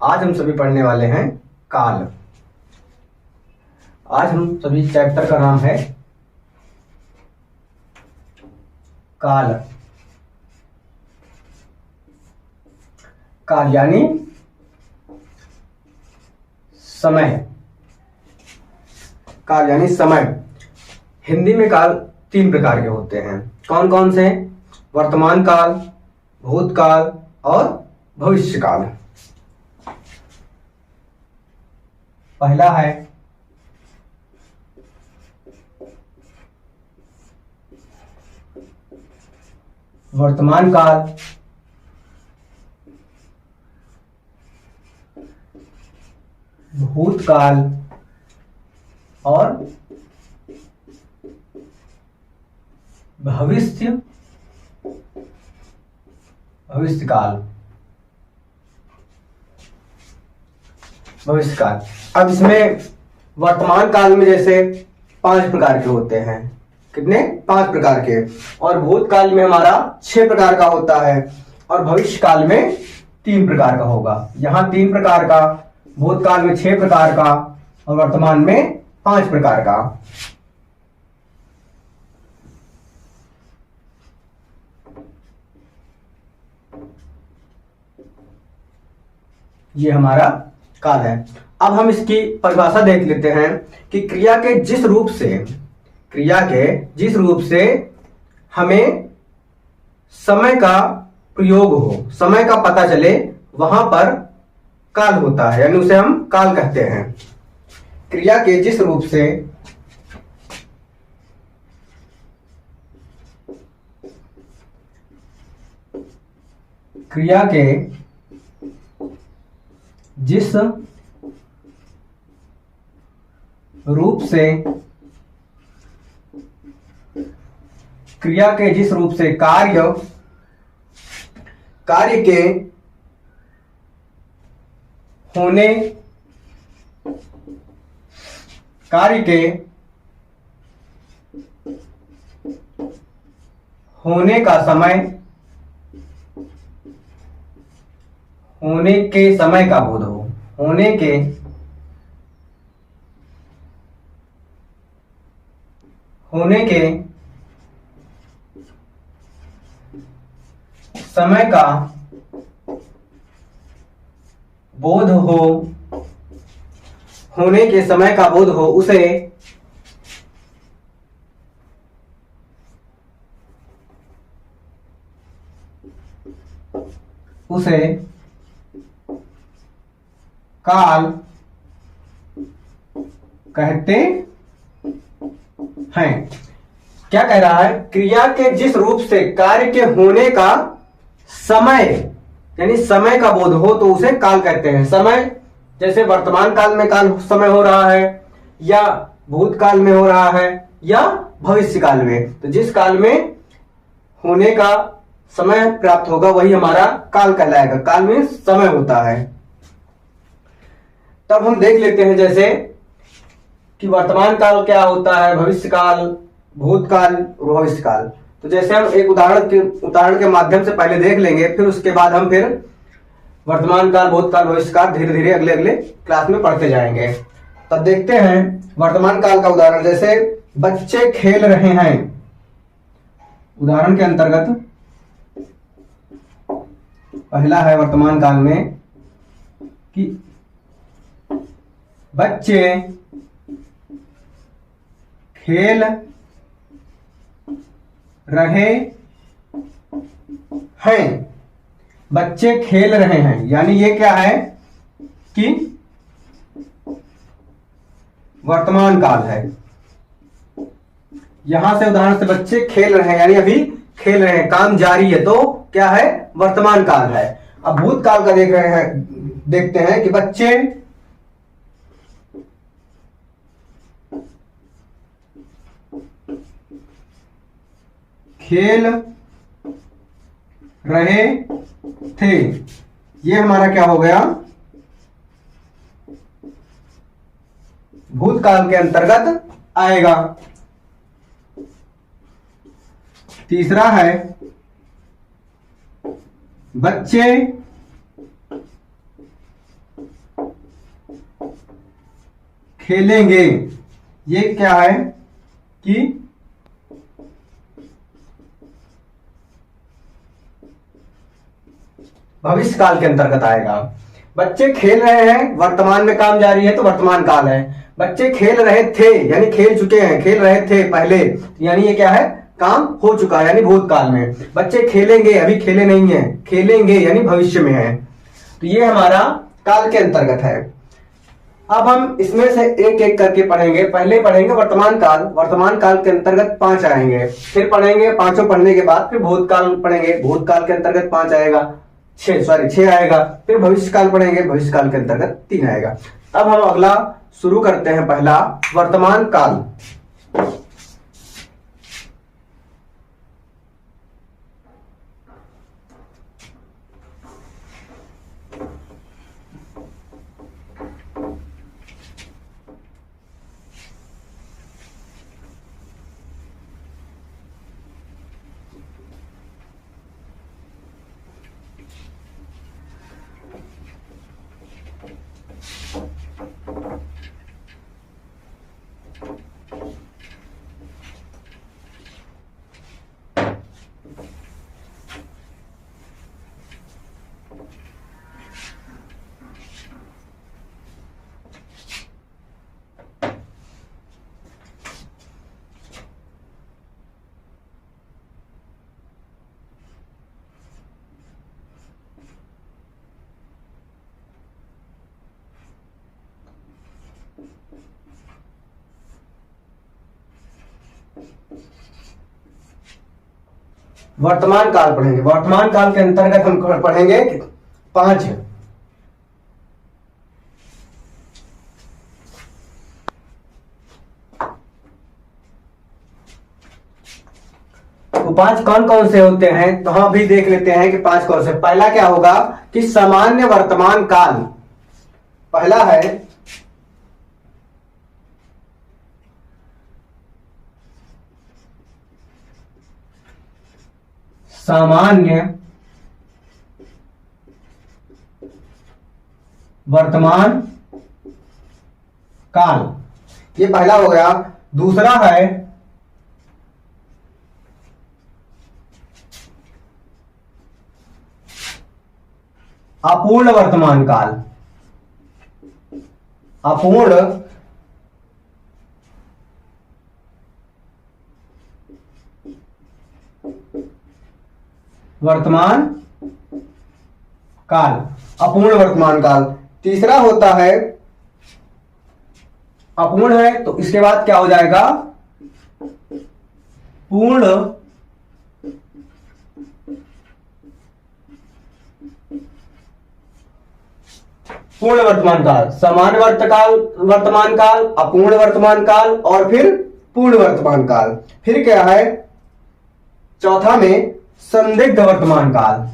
आज हम सभी पढ़ने वाले हैं काल। आज हम सभी चैप्टर का नाम है काल। काल यानी समय। काल यानी समय। हिंदी में काल 3 प्रकार के होते हैं। कौन कौन से? वर्तमान काल, भूतकाल और भविष्य काल। पहला है वर्तमान काल, भूतकाल और भविष्य काल। भविष्य काल। अब इसमें वर्तमान काल में जैसे 5 प्रकार के होते हैं। कितने? 5 प्रकार के। और भूतकाल में हमारा 6 प्रकार का होता है और भविष्य काल में 3 प्रकार का होगा। यहाँ 3 प्रकार का, भूतकाल में 6 प्रकार का और वर्तमान में 5 प्रकार का। ये हमारा काल है। अब हम इसकी परिभाषा देख लेते हैं कि क्रिया के जिस रूप से हमें समय का प्रयोग हो, समय का पता चले, वहां पर काल होता है, यानी उसे हम काल कहते हैं। क्रिया के जिस रूप से क्रिया के जिस रूप से कार्य के होने का समय, होने के समय का बोध हो, होने के समय का बोध हो, होने के समय का बोध हो, उसे काल कहते हैं। क्या कह रहा है? क्रिया के जिस रूप से कार्य के होने का समय, यानी समय का बोध हो, तो उसे काल कहते हैं। समय जैसे वर्तमान काल में काल समय हो रहा है, या भूतकाल में हो रहा है, या भविष्य काल में। तो जिस काल में होने का समय प्राप्त होगा वही हमारा काल कहलाएगा। काल में समय होता है। तब हम देख लेते हैं जैसे कि वर्तमान काल क्या होता है, भविष्य काल, भूतकाल और भविष्य काल। तो जैसे हम एक उदाहरण के माध्यम से पहले देख लेंगे, फिर उसके बाद हम फिर वर्तमान काल, भूतकाल, भविष्य काल धीरे धीरे अगले क्लास में पढ़ते जाएंगे। तब देखते हैं वर्तमान काल का उदाहरण। जैसे बच्चे खेल रहे हैं, उदाहरण के अंतर्गत पहला है वर्तमान काल में कि बच्चे खेल रहे हैं। बच्चे खेल रहे हैं, यानी ये क्या है कि वर्तमान काल है। यहां से उदाहरण से बच्चे खेल रहे हैं, यानी अभी खेल रहे हैं, काम जारी है, तो क्या है? वर्तमान काल है। अब भूतकाल का देखते हैं कि बच्चे खेल रहे थे। ये हमारा क्या हो गया? भूतकाल के अंतर्गत आएगा। तीसरा है बच्चे खेलेंगे, ये क्या है कि भविष्य काल के अंतर्गत आएगा। बच्चे खेल रहे हैं, वर्तमान में काम जारी है तो वर्तमान काल है। बच्चे खेल रहे थे यानी खेल चुके हैं, खेल रहे थे पहले, यानी ये क्या है, काम हो चुका है यानी भूतकाल में। बच्चे खेलेंगे, अभी खेले नहीं है, खेलेंगे यानी भविष्य में है। तो ये हमारा काल के अंतर्गत है। अब हम इसमें से एक एक करके पढ़ेंगे। पहले पढ़ेंगे वर्तमान काल, वर्तमान काल के अंतर्गत 5 आएंगे, फिर पढ़ेंगे, पांचों पढ़ने के बाद फिर भूतकाल पढ़ेंगे, भूतकाल के अंतर्गत 5 आएगा, 6 आएगा, फिर भविष्य काल पढ़ेंगे, भविष्य काल के अंतर्गत 3 आएगा। अब हम अगला शुरू करते हैं, पहला वर्तमान काल। वर्तमान काल पढ़ेंगे, वर्तमान काल के अंतर्गत हम पढ़ेंगे 5। तो 5 कौन कौन से होते हैं, तो हम अभी देख लेते हैं कि 5 कौन से। पहला क्या होगा कि सामान्य वर्तमान काल, पहला है सामान्य वर्तमान काल, ये पहला हो गया। दूसरा है अपूर्ण वर्तमान काल, अपूर्ण वर्तमान काल, अपूर्ण वर्तमान काल। तीसरा होता है, अपूर्ण है तो इसके बाद क्या हो जाएगा, पूर्ण पूर्ण वर्तमान काल। सामान्य वर्तमान काल, अपूर्ण वर्तमान काल और फिर पूर्ण वर्तमान काल। फिर क्या है चौथा में, संदिग्ध वर्तमान काल।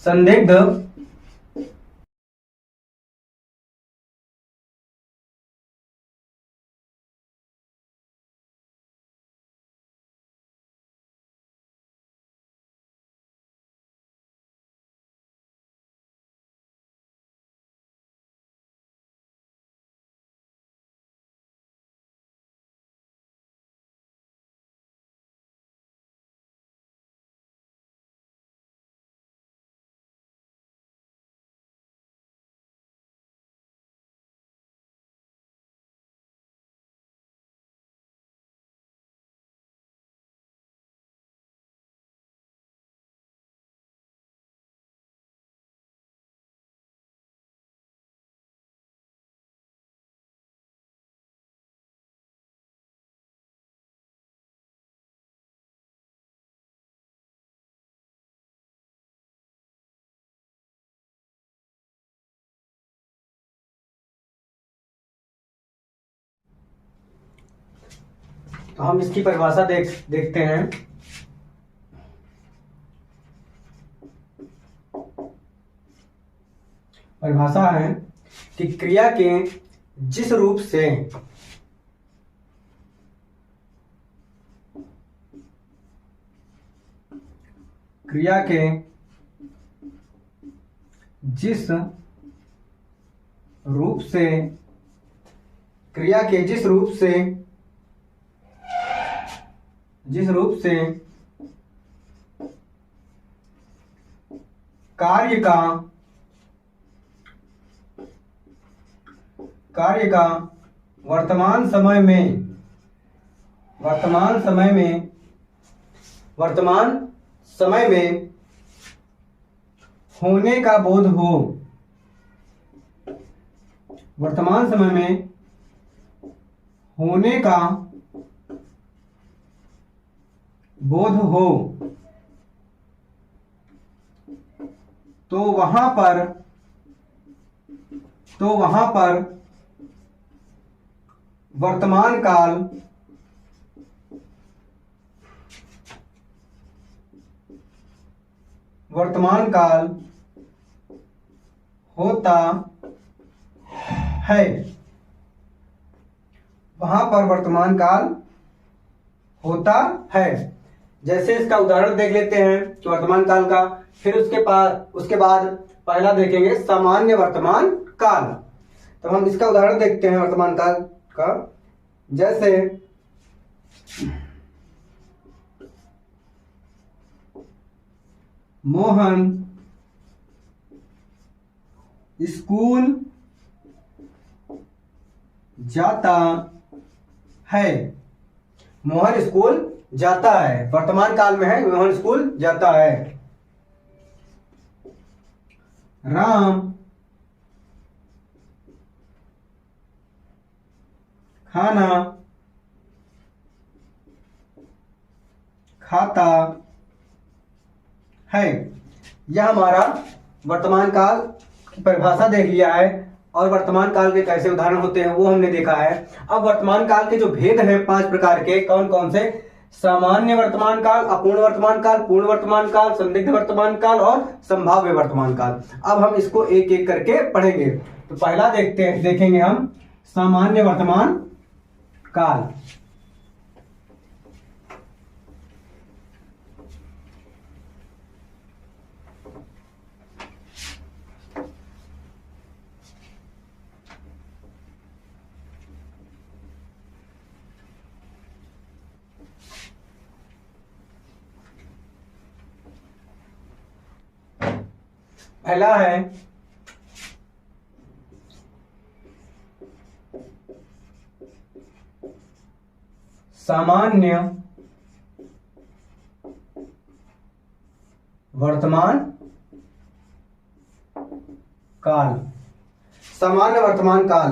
संदिग्ध तो हम इसकी परिभाषा देखते हैं। परिभाषा है कि क्रिया के जिस रूप से क्रिया के जिस रूप से क्रिया के जिस रूप से कार्य का वर्तमान समय में होने का बोध हो, वर्तमान समय में होने का बोध हो, तो वहां पर वर्तमान काल होता है। वहां पर वर्तमान काल होता है। जैसे इसका उदाहरण देख लेते हैं कि वर्तमान काल का, फिर उसके बाद पहला देखेंगे सामान्य वर्तमान काल। तो हम इसका उदाहरण देखते हैं वर्तमान काल का। जैसे मोहन स्कूल जाता है। मोहन स्कूल जाता है, वर्तमान काल में है, मोहन स्कूल जाता है। राम खाना खाता है। यह हमारा वर्तमान काल की परिभाषा देख लिया है और वर्तमान काल के कैसे उदाहरण होते हैं वो हमने देखा है। अब वर्तमान काल के जो भेद हैं 5 प्रकार के, कौन कौन से? सामान्य वर्तमान काल, अपूर्ण वर्तमान काल, पूर्ण वर्तमान काल, संदिग्ध वर्तमान काल और संभाव्य वर्तमान काल। अब हम इसको एक एक करके पढ़ेंगे। तो पहला देखेंगे हम सामान्य वर्तमान काल। पहला है सामान्य वर्तमान काल। सामान्य वर्तमान काल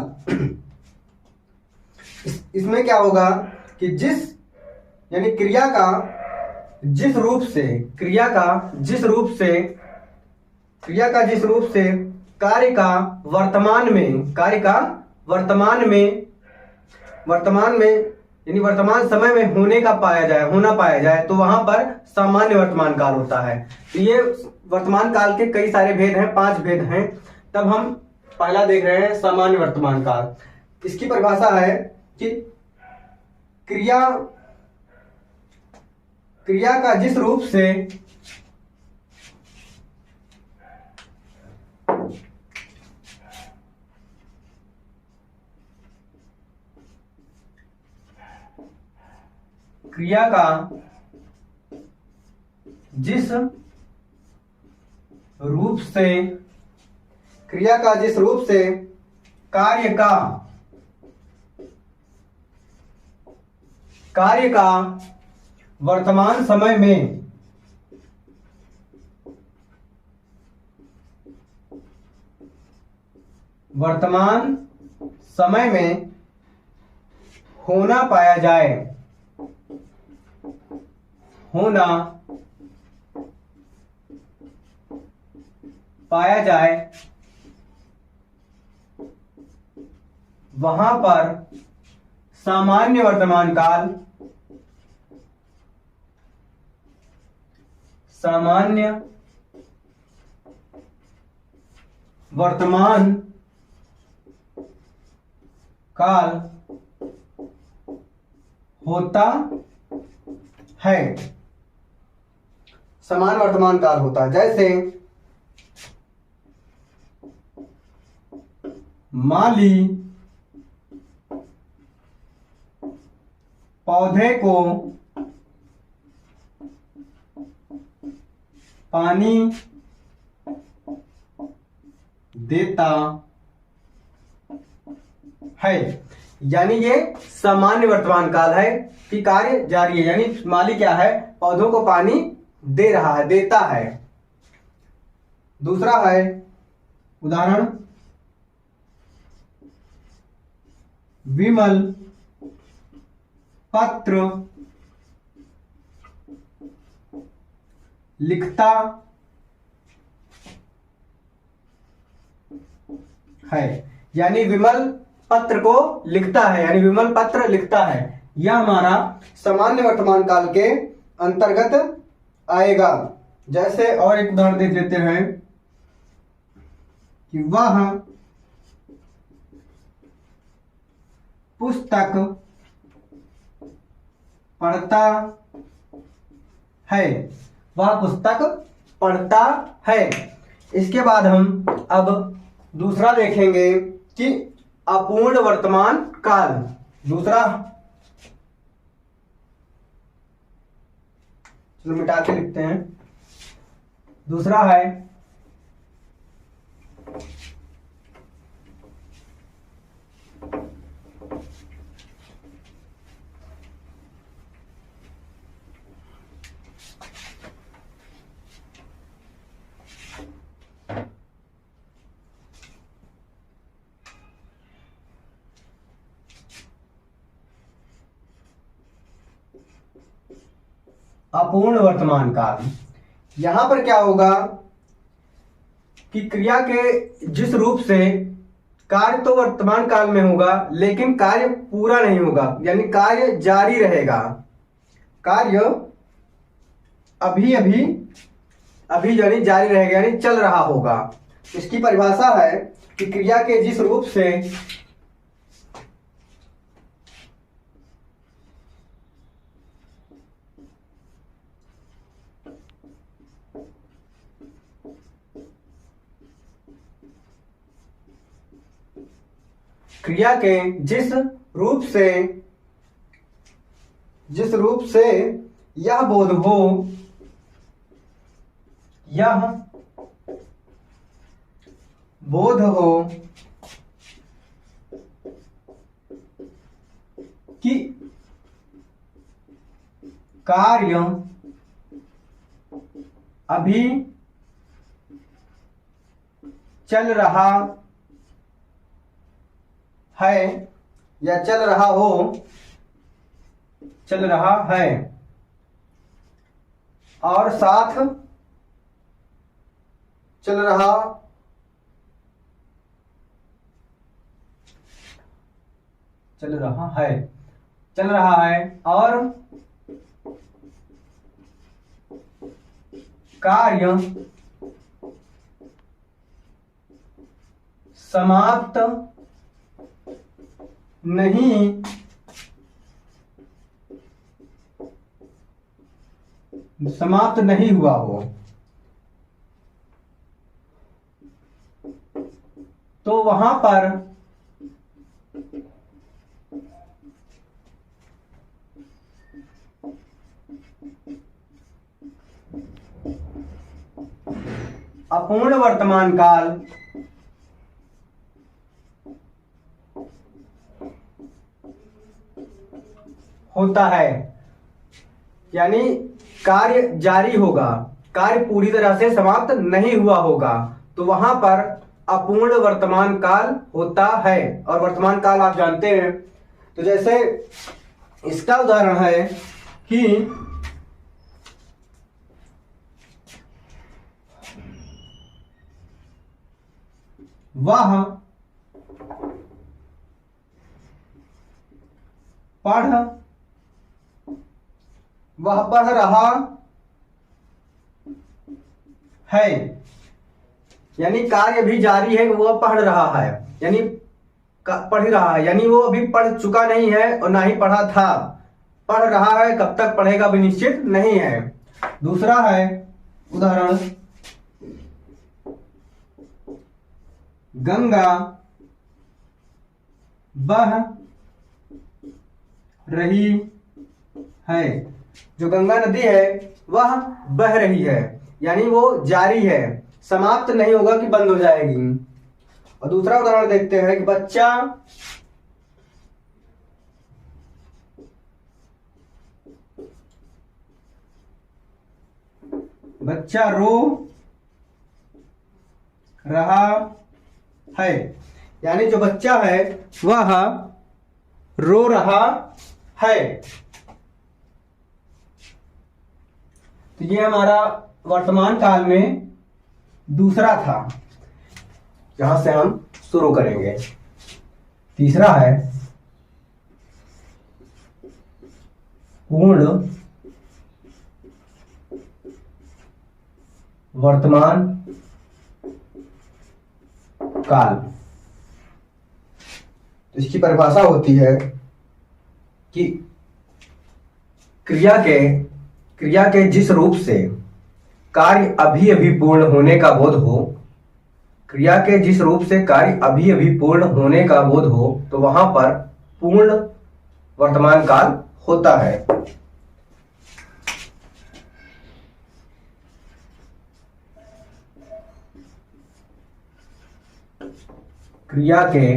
इसमें क्या होगा कि यानी क्रिया का जिस रूप से कार्य का वर्तमान में यानी वर्तमान समय में होना पाया जाए तो वहां पर सामान्य वर्तमान काल होता है। तो ये वर्तमान काल के कई सारे भेद हैं, 5 भेद हैं। तब हम पहला देख रहे हैं सामान्य वर्तमान काल। इसकी परिभाषा है कि क्रिया का जिस रूप से क्रिया का जिस रूप से कार्य का वर्तमान समय में होना पाया जाए वहां पर सामान्य वर्तमान काल होता है। समान वर्तमान काल होता है। जैसे माली पौधे को पानी देता है। यानी ये सामान्य वर्तमान काल है कि कार्य जारी है, यानी माली क्या है, पौधों को पानी दे रहा है, देता है। दूसरा है उदाहरण, विमल पत्र लिखता है। यानी विमल पत्र को लिखता है, यानी विमल पत्र लिखता है। यह हमारा सामान्य वर्तमान काल के अंतर्गत आएगा। जैसे और एक उदाहरण देख लेते हैं कि वह पुस्तक पढ़ता है, वह पुस्तक पढ़ता है। इसके बाद हम अब दूसरा देखेंगे कि अपूर्ण वर्तमान काल। दूसरा, चलो मिटा के लिखते हैं। दूसरा है अपूर्ण वर्तमान काल। यहां पर क्या होगा कि क्रिया के जिस रूप से कार्य तो वर्तमान काल में होगा लेकिन कार्य पूरा नहीं होगा, यानी कार्य जारी रहेगा, कार्य अभी अभी अभी यानी जारी रहेगा, यानी चल रहा होगा। इसकी परिभाषा है कि क्रिया के जिस रूप से क्रिया के जिस रूप से यह बोध हो, यह बोध हो कि कार्य अभी चल रहा है या चल रहा हो, चल रहा है, और साथ चल रहा है और कार्य समाप्त नहीं हुआ हो, तो वहां पर अपूर्ण वर्तमान काल होता है। यानी कार्य जारी होगा, कार्य पूरी तरह से समाप्त नहीं हुआ होगा, तो वहां पर अपूर्ण वर्तमान काल होता है। और वर्तमान काल आप जानते हैं, तो जैसे इसका उदाहरण है कि वह पढ़ रहा है, यानी कार्य भी जारी है, वह पढ़ रहा है, यानी पढ़ रहा है, यानी वो अभी पढ़ चुका नहीं है और ना ही पढ़ा था, पढ़ रहा है, कब तक पढ़ेगा भी निश्चित नहीं है। दूसरा है उदाहरण, गंगा बह रही है। जो गंगा नदी है वह बह रही है, यानी वो जारी है, समाप्त नहीं होगा कि बंद हो जाएगी। और दूसरा उदाहरण देखते हैं कि बच्चा रो रहा है, यानी जो बच्चा है वह रो रहा है। तो ये हमारा वर्तमान काल में दूसरा था, यहां से हम शुरू करेंगे। तीसरा है पूर्ण वर्तमान काल। तो इसकी परिभाषा होती है कि क्रिया के जिस रूप से कार्य अभी अभी पूर्ण होने का बोध हो, क्रिया के जिस रूप से कार्य अभी अभी पूर्ण होने का बोध हो, तो वहां पर पूर्ण वर्तमान काल होता है। क्रिया के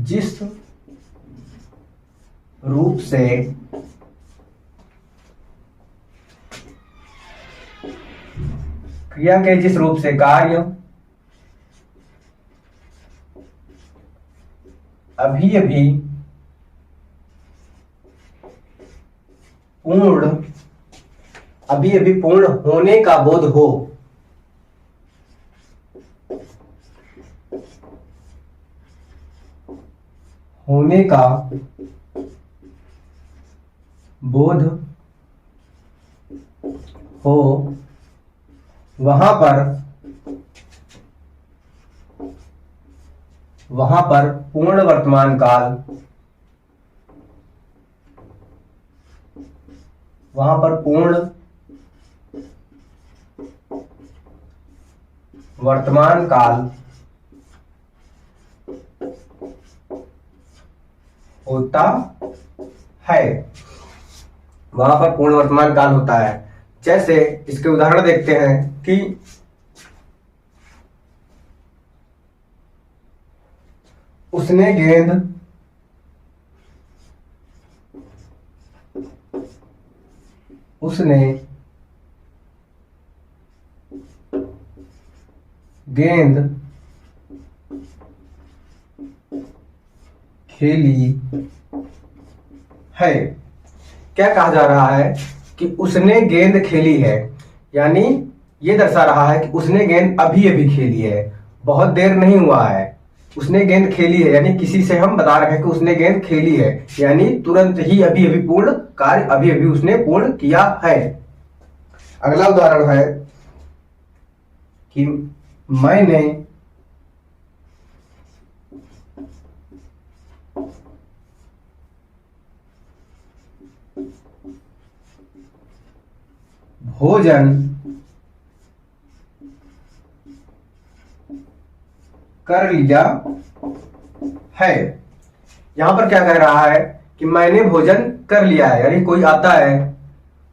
जिस रूप से कार्य अभी अभी पूर्ण होने का बोध हो, वहां पर पूर्ण वर्तमान काल होता है। वहां पर पूर्ण वर्तमान काल होता है। जैसे इसके उदाहरण देखते हैं कि उसने गेंद खेली है। क्या कहा जा रहा है कि उसने गेंद खेली है, यानी ये दर्शा रहा है कि उसने गेंद अभी अभी खेली है, बहुत देर नहीं हुआ है। उसने गेंद खेली है यानी किसी से हम बता रहे हैं कि उसने गेंद खेली है, यानी तुरंत ही अभी अभी पूर्ण कार्य अभी अभी उसने पूर्ण किया है। अगला उदाहरण है कि मैंने भोजन कर लिया है। यहां पर क्या कह रहा है कि मैंने भोजन कर लिया है, यानी कोई आता है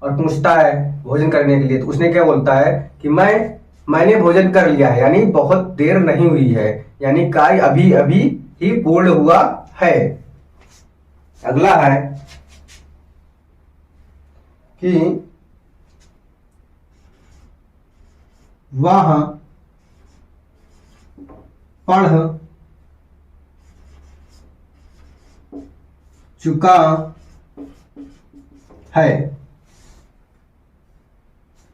और पूछता है भोजन करने के लिए, तो उसने क्या बोलता है कि मैंने भोजन कर लिया है, यानी बहुत देर नहीं हुई है, यानी कार्य अभी अभी ही पूर्ण हुआ है। अगला है कि वह पढ़ चुका है।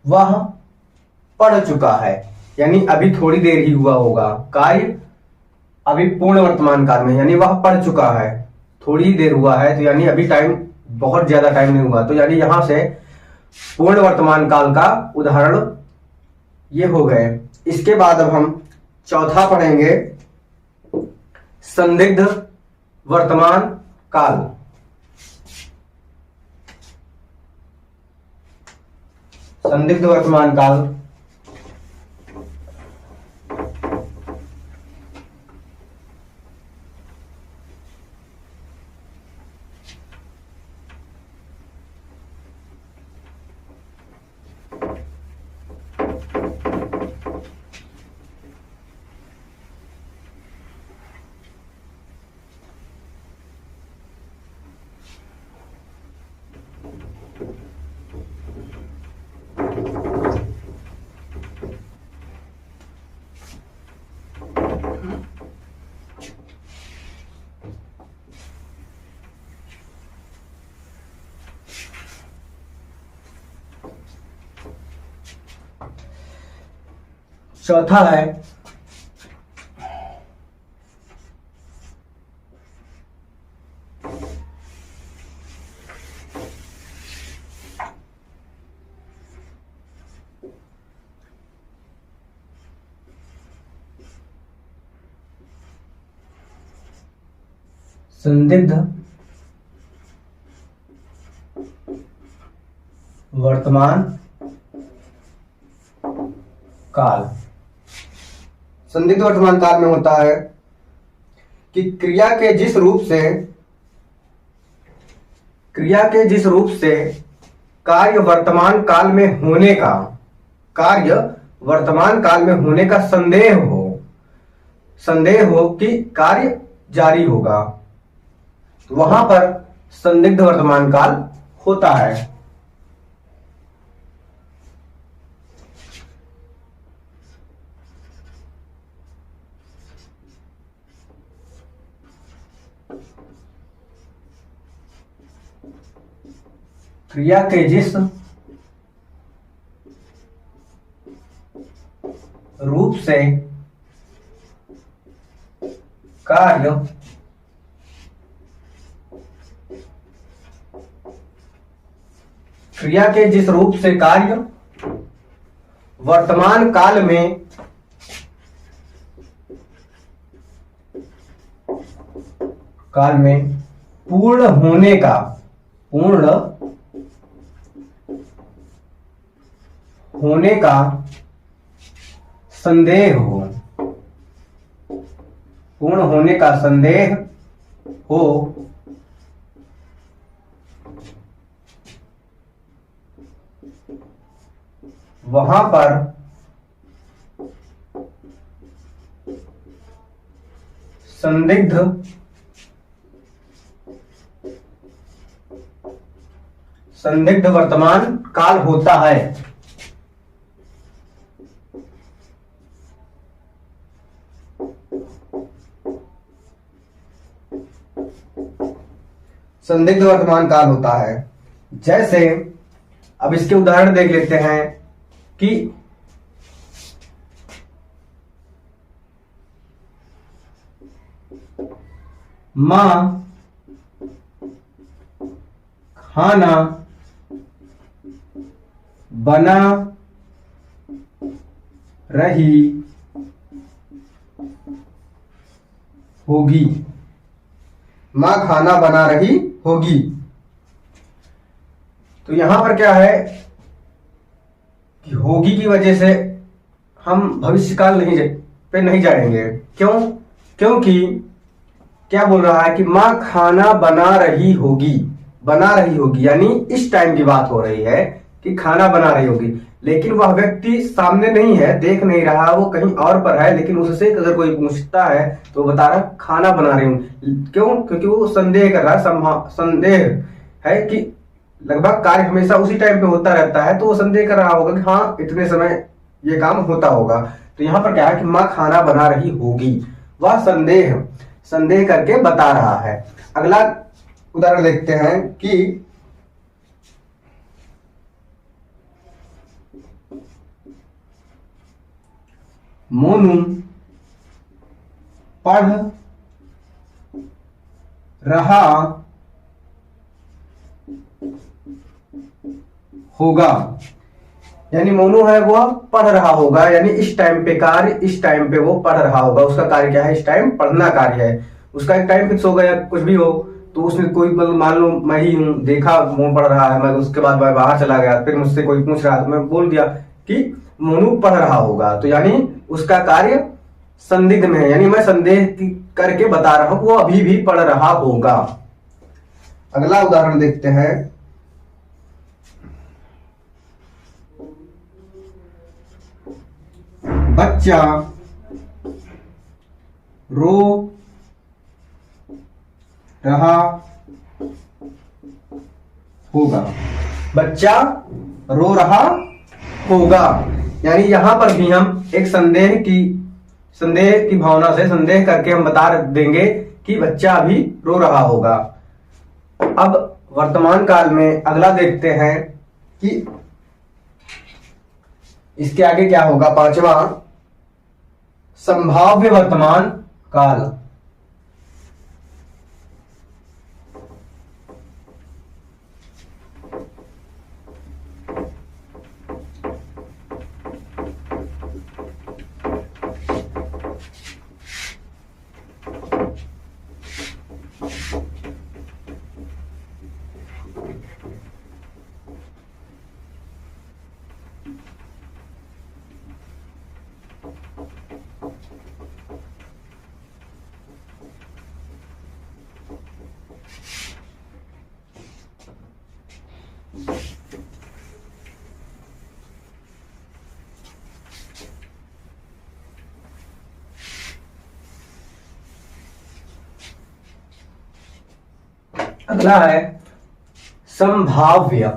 वह पढ़ चुका है, यानी अभी थोड़ी देर ही हुआ होगा, कार्य अभी पूर्ण वर्तमान काल में, यानी वह पढ़ चुका है, थोड़ी देर हुआ है, तो यानी अभी टाइम बहुत ज्यादा टाइम नहीं हुआ। तो यानी यहां से पूर्ण वर्तमान काल का उदाहरण ये हो गए। इसके बाद अब हम चौथा पढ़ेंगे, संदिग्ध वर्तमान काल। संदिग्ध वर्तमान काल चौथा है संदिग्ध वर्तमान काल। संदिग्ध वर्तमान काल में होता है कि क्रिया के जिस रूप से कार्य वर्तमान काल में होने का संदेह हो कि कार्य जारी होगा, वहां पर संदिग्ध वर्तमान काल होता है। क्रिया के जिस रूप से कार्य वर्तमान काल में पूर्ण होने का संदेह हो वहां पर संदिग्ध वर्तमान काल होता है। संदिग्ध वर्तमान काल होता है। जैसे अब इसके उदाहरण देख लेते हैं कि मां खाना बना रही होगी। मां खाना बना रही होगी। तो यहां पर क्या है कि होगी की वजह से हम भविष्यकाल पे नहीं जाएंगे। क्यों? क्योंकि क्या बोल रहा है कि मां खाना बना रही होगी यानी इस टाइम की बात हो रही है कि खाना बना रही होगी, लेकिन वह व्यक्ति सामने नहीं है, देख नहीं रहा, वो कहीं और पर है, लेकिन उससे अगर कोई पूछता है तो बता रहा खाना बना रही हूं। क्यों? क्योंकि वो संदेह कर रहा है, संदेह है कि लगभग कार्य हमेशा उसी टाइम पे होता रहता है, तो वो संदेह कर रहा होगा कि हाँ इतने समय ये काम होता होगा। तो यहां पर क्या है कि मां खाना बना रही होगी, वह संदेह करके बता रहा है। अगला उदाहरण देखते हैं कि मोनू पढ़ रहा होगा, यानी मोनू है वह पढ़ रहा होगा, यानी इस टाइम पे वो पढ़ रहा होगा। उसका कार्य क्या है? इस टाइम पढ़ना कार्य है। उसका एक टाइम फिक्स हो गया, कुछ भी हो, तो उसने कोई मान लो मैं ही हूं, देखा वो पढ़ रहा है, मैं उसके बाद मैं बाहर चला गया, फिर मुझसे कोई पूछ रहा तो मैं बोल दिया कि मोनू पढ़ रहा होगा, तो यानी उसका कार्य संदिग्ध में है, यानी मैं संदेह करके बता रहा हूं वो अभी भी पढ़ रहा होगा। अगला उदाहरण देखते हैं। बच्चा रो रहा होगा, बच्चा रो रहा होगा। यानी यहां पर भी हम एक संदेह की भावना से संदेह करके हम बता देंगे कि बच्चा अभी रो रहा होगा। अब वर्तमान काल में अगला देखते हैं कि इसके आगे क्या होगा। पांचवा, संभाव्य वर्तमान काल। अगला है संभाव्य।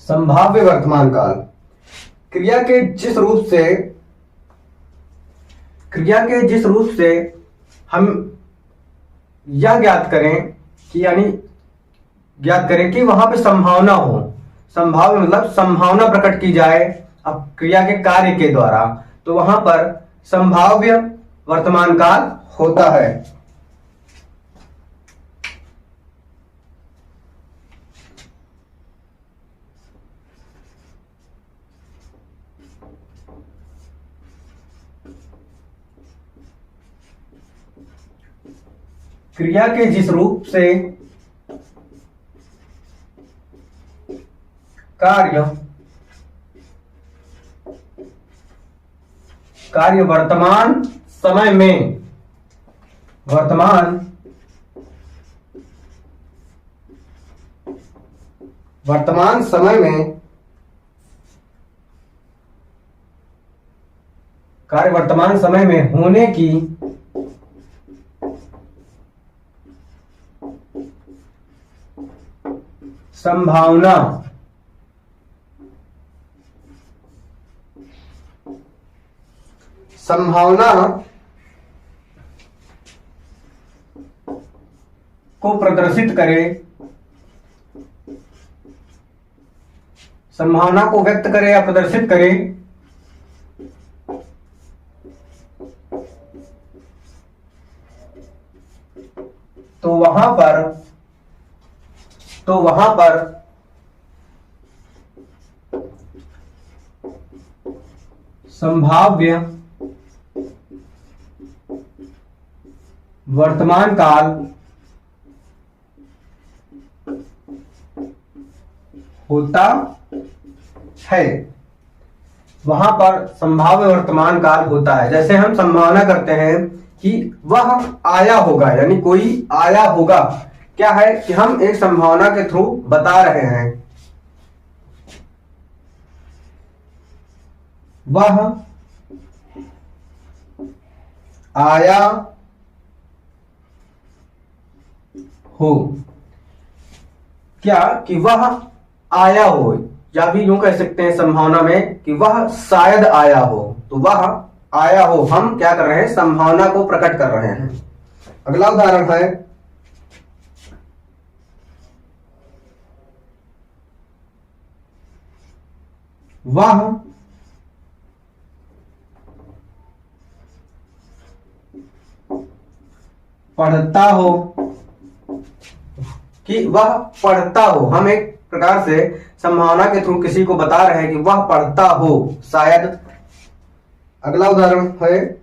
संभाव्य वर्तमान काल। क्रिया के जिस रूप से हम यह ज्ञात करें कि वहां पे संभावना हो। संभाव्य मतलब संभावना प्रकट की जाए अब क्रिया के कार्य के द्वारा, तो वहां पर संभाव्य वर्तमान काल होता है। क्रिया के जिस रूप से कार्य वर्तमान समय में कार्य वर्तमान समय में होने की संभावना को प्रदर्शित करे, संभावना को व्यक्त करे या प्रदर्शित करे, तो वहां पर संभाव्य वर्तमान काल होता है। वहां पर संभाव्य वर्तमान काल होता है। जैसे हम संभावना करते हैं कि वह आया होगा, यानी कोई आया होगा। क्या है कि हम एक संभावना के थ्रू बता रहे हैं वह आया हो। क्या कि वह आया हो, या भी यूं कह सकते हैं संभावना में कि वह शायद आया हो। तो वह आया हो, हम क्या कर रहे हैं, संभावना को प्रकट कर रहे हैं। अगला उदाहरण है वह पढ़ता हो, कि वह पढ़ता हो। हम एक प्रकार से संभावना के थ्रू किसी को बता रहे हैं कि वह पढ़ता हो शायद। अगला उदाहरण है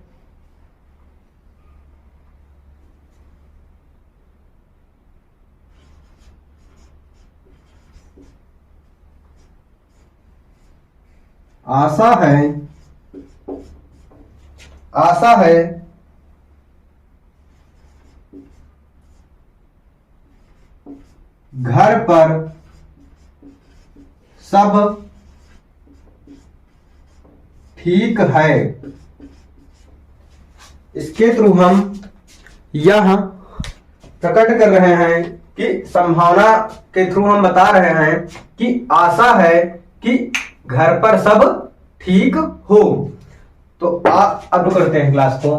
आशा है घर पर सब ठीक है। इसके थ्रू हम यह प्रकट कर रहे हैं कि संभावना के थ्रू हम बता रहे हैं कि आशा है कि घर पर सब ठीक हो। तो अब करते हैं क्लास को।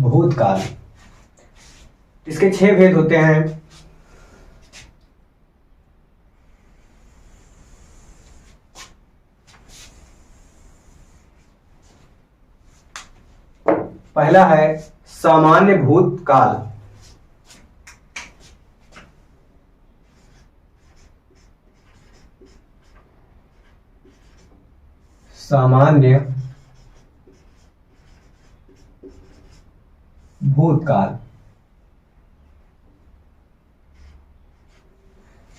भूतकाल, इसके 6 भेद होते हैं। पहला है सामान्य भूतकाल। सामान्य भूतकाल।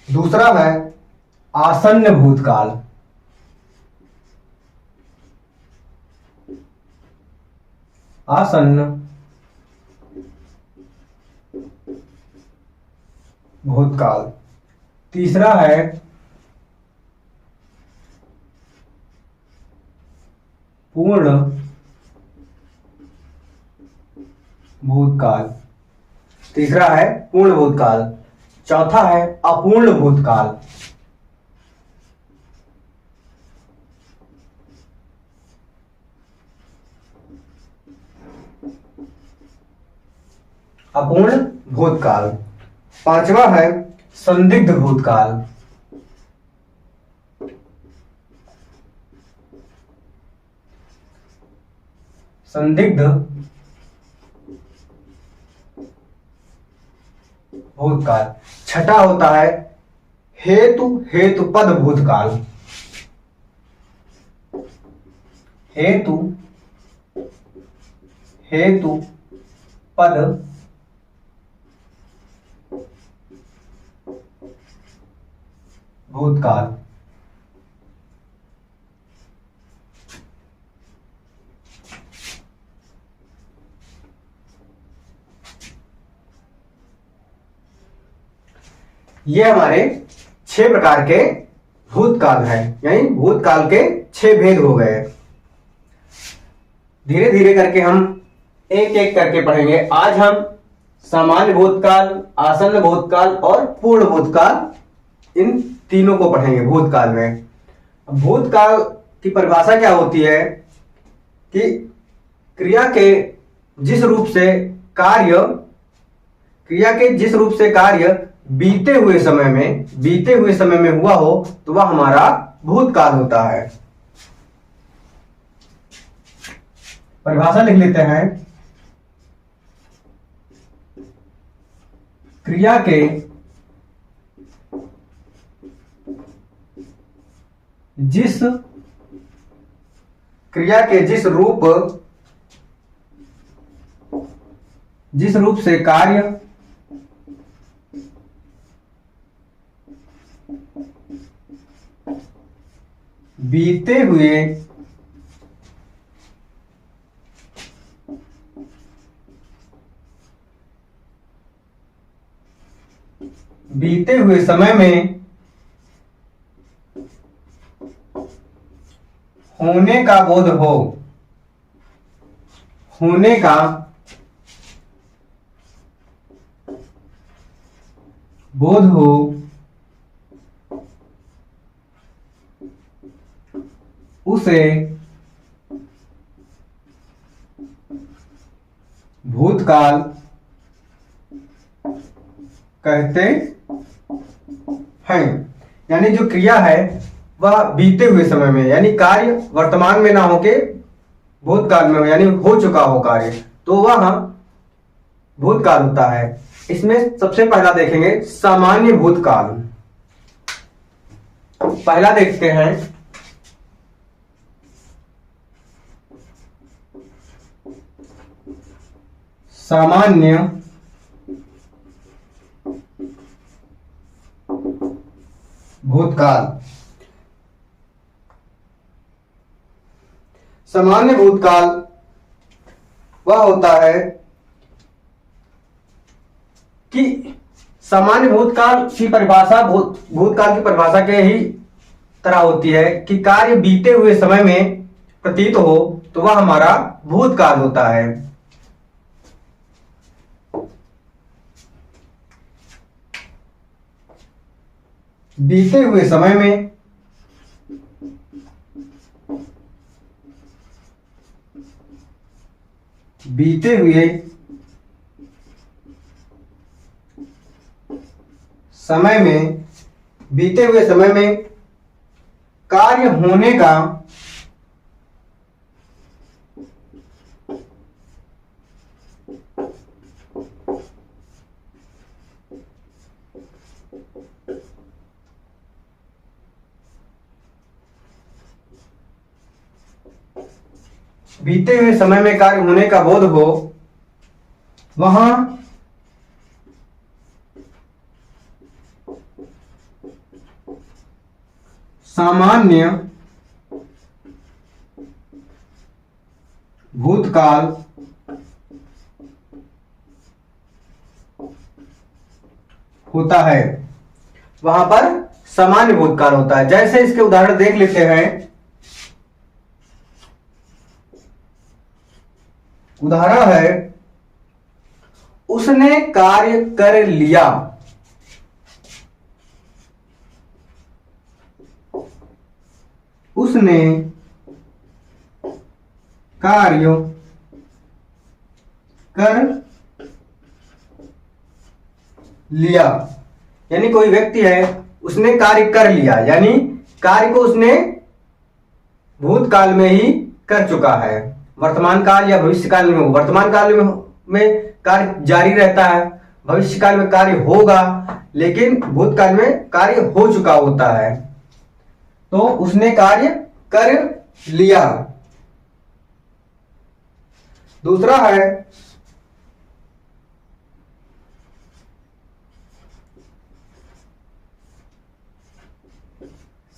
दूसरा है आसन्न भूतकाल। आसन्न भूतकाल। तीसरा है पूर्ण भूतकाल। तीसरा है पूर्ण भूतकाल। चौथा है अपूर्ण भूतकाल। अपूर्ण भूतकाल। पांचवा है संदिग्ध भूतकाल। संदिग्ध भूतकाल। छठा होता है हेतुपद भूतकाल। हेतुपद भूतकाल। ये हमारे 6 प्रकार के भूतकाल हैं, यानी भूतकाल के 6 भेद हो गए। धीरे धीरे करके हम एक एक करके पढ़ेंगे। आज हम सामान्य भूतकाल, आसन्न भूतकाल और पूर्ण भूतकाल, इन तीनों को पढ़ेंगे भूतकाल में। भूतकाल की परिभाषा क्या होती है कि क्रिया के जिस रूप से कार्य बीते हुए समय में हुआ हो तो वह हमारा भूतकाल होता है। परिभाषा लिख लेते हैं। क्रिया के जिस रूप से कार्य बीते हुए समय में होने का बोध हो उसे भूतकाल कहते हैं। यानी जो क्रिया है वह बीते हुए समय में, यानी कार्य वर्तमान में ना होके भूतकाल में हो, यानी हो चुका हो कार्य, तो वह भूतकाल होता है। इसमें सबसे पहला देखेंगे सामान्य भूतकाल। पहला देखते हैं सामान्य भूतकाल। सामान्य भूतकाल वह होता है कि सामान्य भूतकाल की परिभाषा भूतकाल की परिभाषा के ही तरह होती है कि कार्य बीते हुए समय में प्रतीत हो तो वह हमारा भूतकाल होता है। बीते हुए समय में बीते हुए समय में बीते हुए समय में कार्य होने का बीते हुए समय में कार्य होने का बोध हो वहां सामान्य भूतकाल होता है। वहां पर सामान्य भूतकाल होता है। जैसे इसके उदाहरण देख लेते हैं। उदाहरण है, उसने कार्य कर लिया। उसने कार्य कर लिया, यानी कोई व्यक्ति है, उसने कार्य कर लिया, यानी कार्य को उसने भूतकाल में ही कर चुका है। वर्तमान काल या भविष्य काल में हो, वर्तमान काल में कार्य जारी रहता है, भविष्य काल में कार्य होगा, लेकिन भूतकाल में कार्य हो चुका होता है। तो उसने कार्य कर लिया। दूसरा है,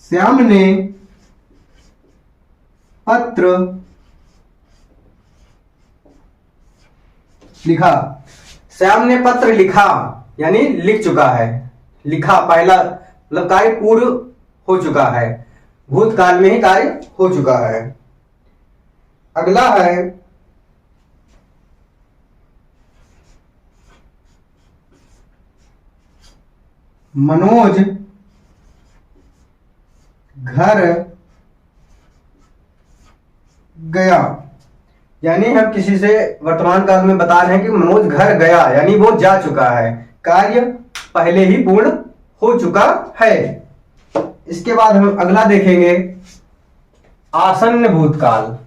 श्याम ने पत्र लिखा। श्याम ने पत्र लिखा यानी लिख चुका है। लिखा पहला मतलब कार्य पूर्ण हो चुका है, भूतकाल में ही कार्य हो चुका है। अगला है, मनोज घर गया, यानी हम किसी से वर्तमान काल में बता रहे हैं कि मनोज घर गया, यानी वो जा चुका है, कार्य पहले ही पूर्ण हो चुका है। इसके बाद हम अगला देखेंगे, आसन्न भूतकाल।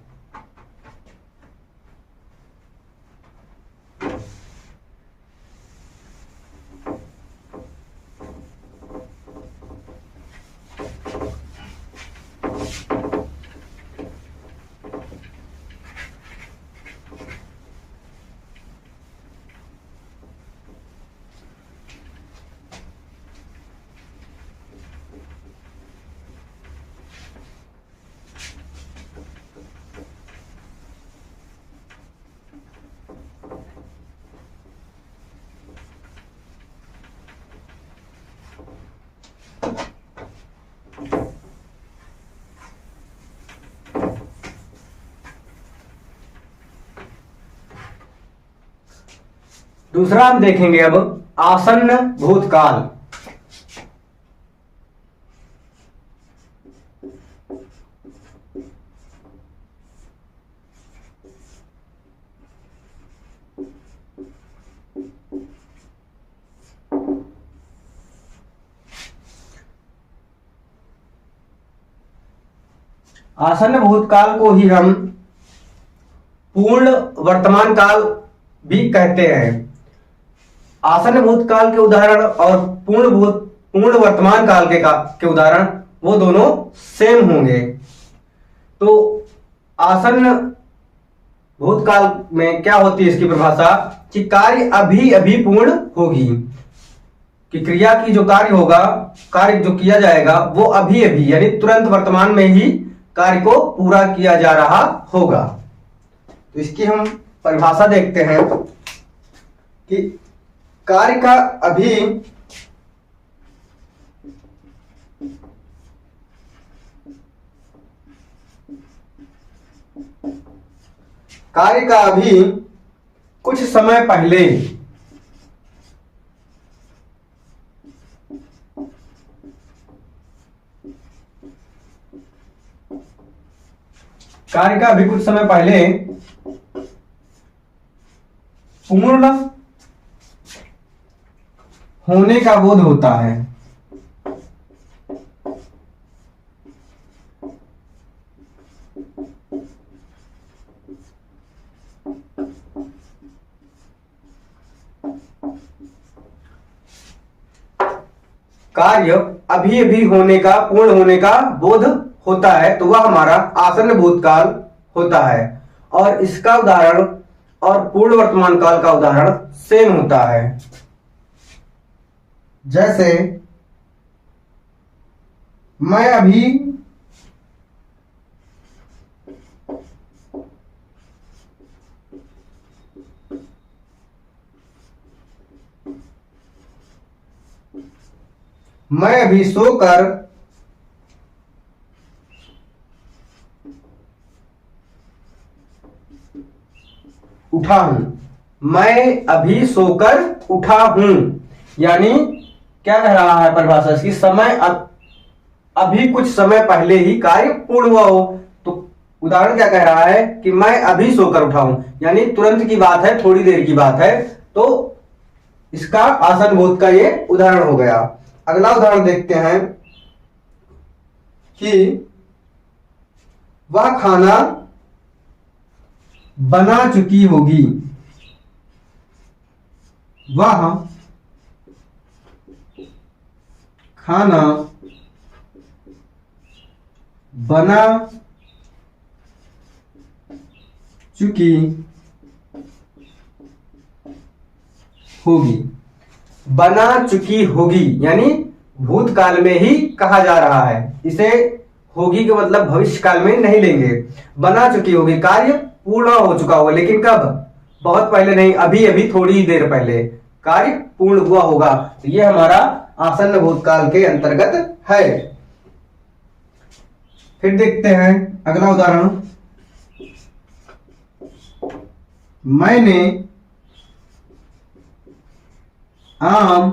दूसरा हम देखेंगे अब आसन्न भूतकाल। आसन्न भूतकाल को ही हम पूर्ण वर्तमान काल भी कहते हैं। आसन्न भूतकाल के उदाहरण और पूर्ण वर्तमान काल के उदाहरण वो दोनों सेम होंगे। तो आसन्न भूतकाल में क्या होती है इसकी परिभाषा कि कार्य अभी अभी पूर्ण होगी, कि क्रिया की जो कार्य होगा, कार्य जो किया जाएगा वो अभी अभी यानी तुरंत वर्तमान में ही कार्य को पूरा किया जा रहा होगा। तो इसकी हम परिभाषा देखते हैं कि कार्य का अभी कार्य का अभी कुछ समय पहले कार्य का अभी कुछ समय पहले पूर्ण होने का बोध होता है। कार्य अभी अभी होने का, पूर्ण होने का बोध होता है तो वह हमारा आसन्न भूतकाल होता है। और इसका उदाहरण और पूर्ण वर्तमान काल का उदाहरण सेम होता है। जैसे मैं अभी सोकर उठा हूं। मैं अभी सोकर उठा हूं, यानी क्या कह रहा है परिभाषा इसकी, समय अभी कुछ समय पहले ही कार्य पूर्ण हुआ हो। तो उदाहरण क्या कह रहा है कि मैं अभी सोकर उठा हूं, यानी तुरंत की बात है, थोड़ी देर की बात है। तो इसका आसन बोध का ये उदाहरण हो गया। अगला उदाहरण देखते हैं कि वह खाना बना चुकी होगी। वह खाना बना चुकी होगी। बना चुकी होगी यानी भूतकाल में ही कहा जा रहा है, इसे होगी का मतलब भविष्य काल में नहीं लेंगे। बना चुकी होगी, कार्य पूर्ण हो चुका होगा, लेकिन कब? बहुत पहले नहीं, अभी अभी थोड़ी ही देर पहले कार्य पूर्ण हुआ होगा। तो ये हमारा आसन्न भूतकाल के अंतर्गत है। फिर देखते हैं अगला उदाहरण। मैंने आम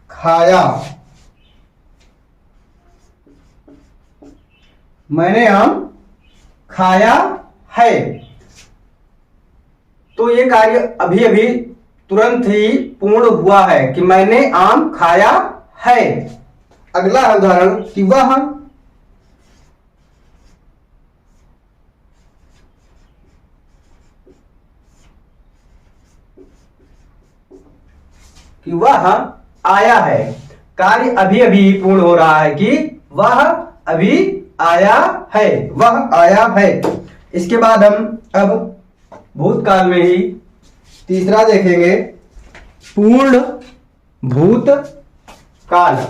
खाया। मैंने आम खाया है। तो ये कार्य अभी अभी तुरंत ही पूर्ण हुआ है कि मैंने आम खाया है। अगला उदाहरण कि वह आया है। कार्य अभी अभी पूर्ण हो रहा है कि वह अभी आया है, वह आया है। इसके बाद हम अब भूतकाल में ही तीसरा देखेंगे, पूर्ण भूतकाल।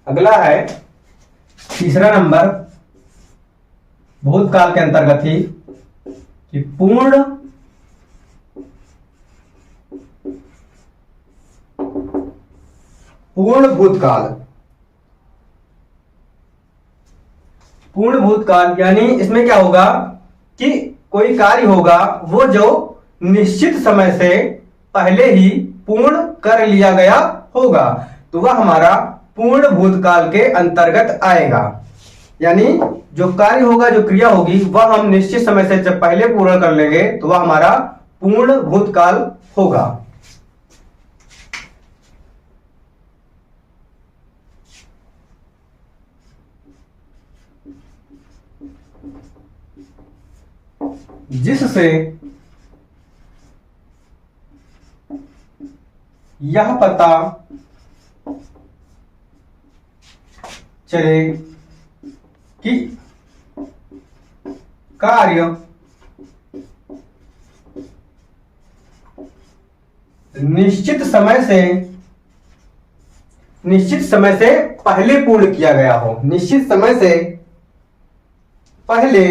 अगला है तीसरा नंबर भूतकाल के अंतर्गत ही कि पूर्ण भूतकाल। पूर्ण भूतकाल यानी इसमें क्या होगा कि कोई कार्य होगा वो जो निश्चित समय से पहले ही पूर्ण कर लिया गया होगा, तो वह हमारा पूर्ण भूतकाल के अंतर्गत आएगा। यानी जो कार्य होगा, जो क्रिया होगी, वह हम निश्चित समय से जब पहले पूर्ण कर लेंगे तो वह हमारा पूर्ण भूतकाल होगा। जिससे यह पता चले कि कार्य निश्चित समय से पहले पूर्ण किया गया हो, निश्चित समय से पहले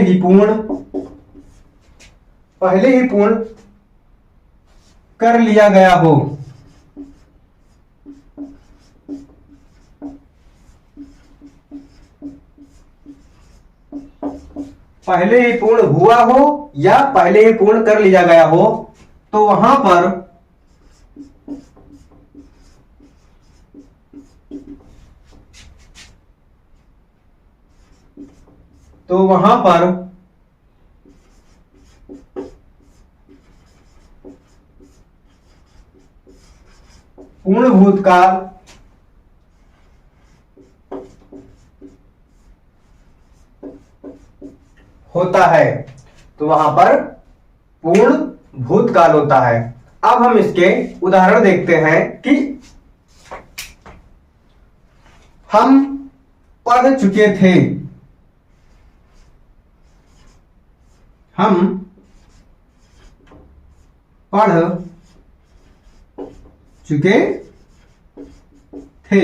ही पूर्ण कर लिया गया हो। पहले ही पूर्ण हुआ हो या पहले ही पूर्ण कर लिया गया हो, तो वहां पर पूर्ण भूतकाल होता है, तो वहां पर पूर्ण भूतकाल होता है। अब हम इसके उदाहरण देखते हैं कि हम पढ़ चुके थे, हम पढ़ चुके थे,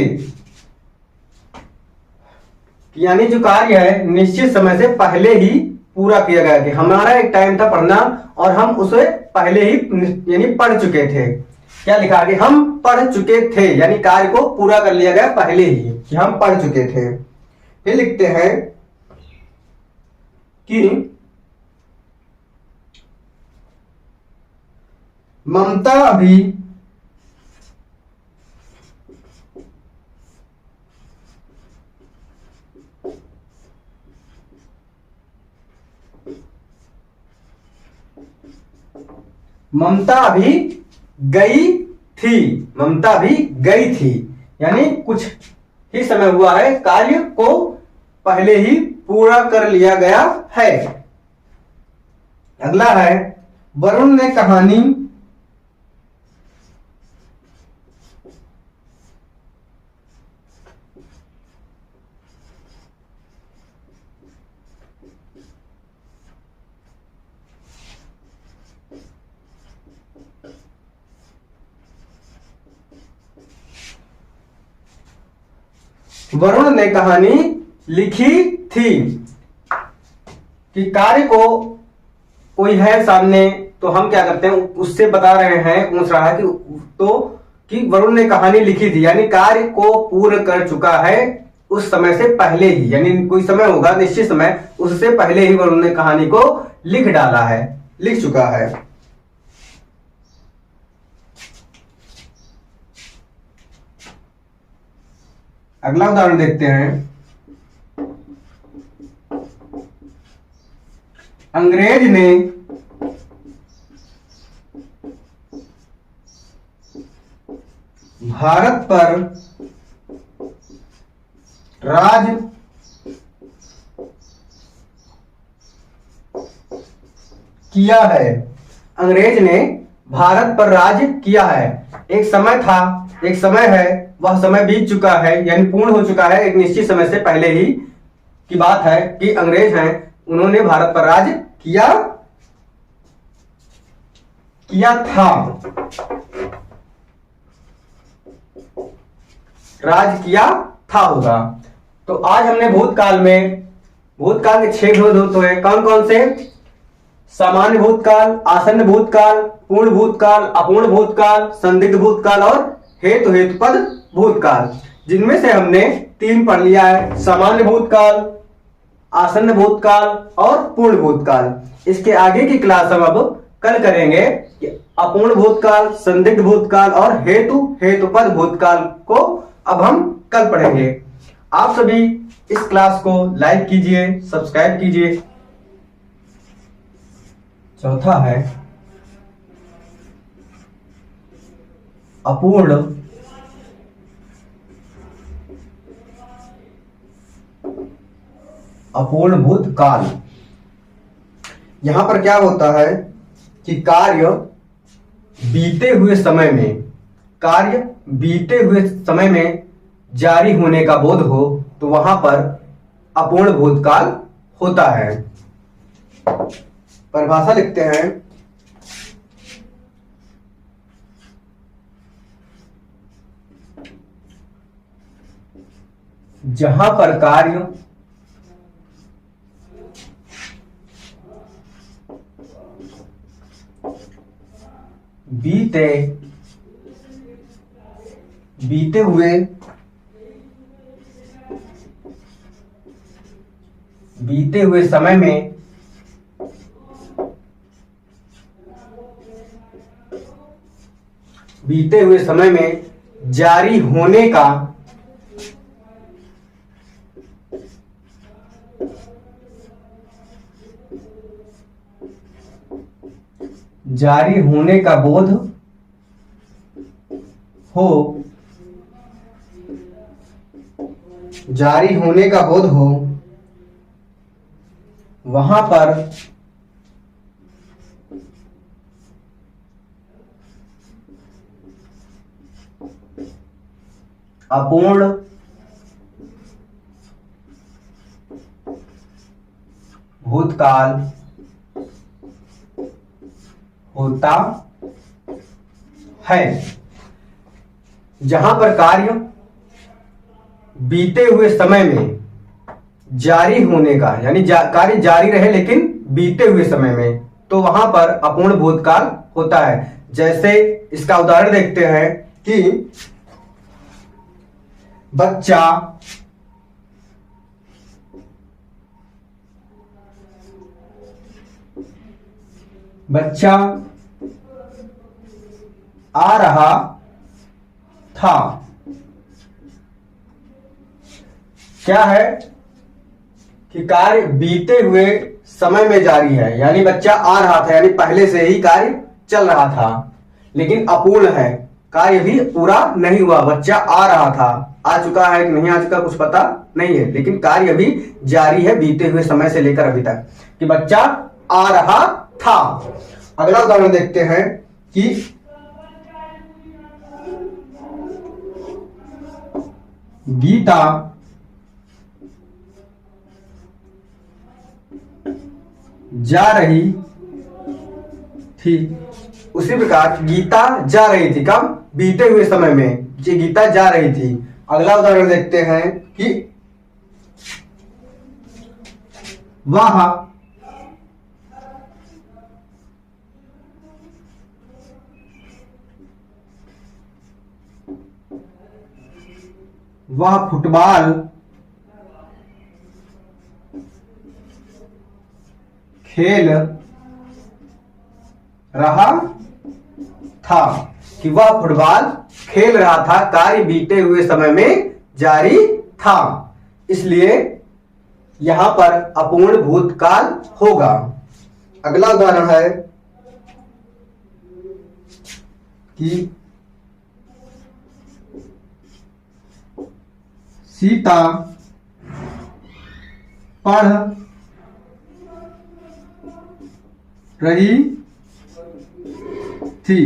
यानी जो कार्य है निश्चित समय से पहले ही पूरा किया गया कि हमारा एक टाइम था पढ़ना और हम उसे पहले ही यानी पढ़ चुके थे। क्या लिखा है कि हम पढ़ चुके थे, यानी कार्य को पूरा कर लिया गया पहले ही कि हम पढ़ चुके थे। फिर लिखते हैं कि ममता अभी ममता भी गई थी, यानी कुछ ही समय हुआ है, कार्य को पहले ही पूरा कर लिया गया है। अगला है वरुण ने कहानी लिखी थी कि कार्य को कोई है सामने, तो हम क्या करते हैं उससे बता रहे हैं, पूछ रहा है कि वरुण ने कहानी लिखी थी, यानी कार्य को पूर्ण कर चुका है उस समय से पहले ही, यानी कोई समय होगा निश्चित समय, उससे पहले ही वरुण ने कहानी को लिख डाला है, लिख चुका है। अगला उदाहरण देखते हैं। अंग्रेज ने भारत पर राज किया है। अंग्रेज ने भारत पर राज किया है। एक समय था, एक समय है, वह समय बीत चुका है, यानी पूर्ण हो चुका है, एक निश्चित समय से पहले ही की बात है कि अंग्रेज हैं, उन्होंने भारत पर राज किया था, राज किया था होगा। तो आज हमने भूतकाल के 6 भेद होते हैं। कौन कौन से? सामान्य भूतकाल, आसन्न भूतकाल, पूर्ण भूतकाल, अपूर्ण भूतकाल, संदिग्ध भूतकाल और हेतुपद भूतकाल, जिनमें से हमने 3 पढ़ लिया है, सामान्य भूतकाल, आसन्न भूतकाल और पूर्ण भूतकाल। इसके आगे की क्लास हम अब कल करेंगे कि अपूर्ण भूतकाल, संदिग्ध भूतकाल और हेतुपद भूतकाल को अब हम कल पढ़ेंगे। आप सभी इस क्लास को लाइक कीजिए, सब्सक्राइब कीजिए। चौथा है अपूर्ण भूतकाल। यहां पर क्या होता है कि कार्य बीते हुए समय में, कार्य बीते हुए समय में जारी होने का बोध हो तो वहां पर अपूर्ण भूतकाल होता है। परिभाषा लिखते हैं। जहां पर कार्य बीते हुए समय में जारी होने का बोध हो वहां पर अपूर्ण भूतकाल होता है। जहां पर कार्य बीते हुए समय में जारी होने का यानी कार्य जारी रहे लेकिन बीते हुए समय में, तो वहां पर अपूर्ण भूतकाल होता है। जैसे इसका उदाहरण देखते हैं कि बच्चा आ रहा था। क्या है कि कार्य बीते हुए समय में जारी है, यानी बच्चा आ रहा था यानी पहले से ही कार्य चल रहा था, लेकिन अपूर्ण है, कार्य भी पूरा नहीं हुआ। बच्चा आ रहा था, आ चुका है कि नहीं आ चुका कुछ पता नहीं है, लेकिन कार्य अभी जारी है बीते हुए समय से लेकर अभी तक कि बच्चा आ रहा था। अगला उदाहरण देखते हैं कि गीता जा रही थी। उसी प्रकार गीता जा रही थी, कब? बीते हुए समय में ये गीता जा रही थी। अगला उदाहरण देखते हैं कि वह फुटबॉल खेल रहा था, कि वह फुटबॉल खेल रहा था, कार्य बीते हुए समय में जारी था, इसलिए यहां पर अपूर्ण भूतकाल होगा। अगला उदाहरण है कि सीता पढ़ रही थी।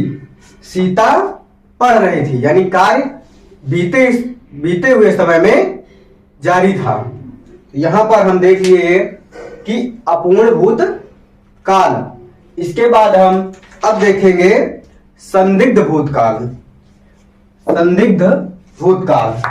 सीता पढ़ रही थी यानी कार्य बीते हुए समय में जारी था। यहां पर हम देख लिए कि अपूर्ण भूत काल। इसके बाद हम अब देखेंगे संदिग्ध भूतकाल। संदिग्ध भूतकाल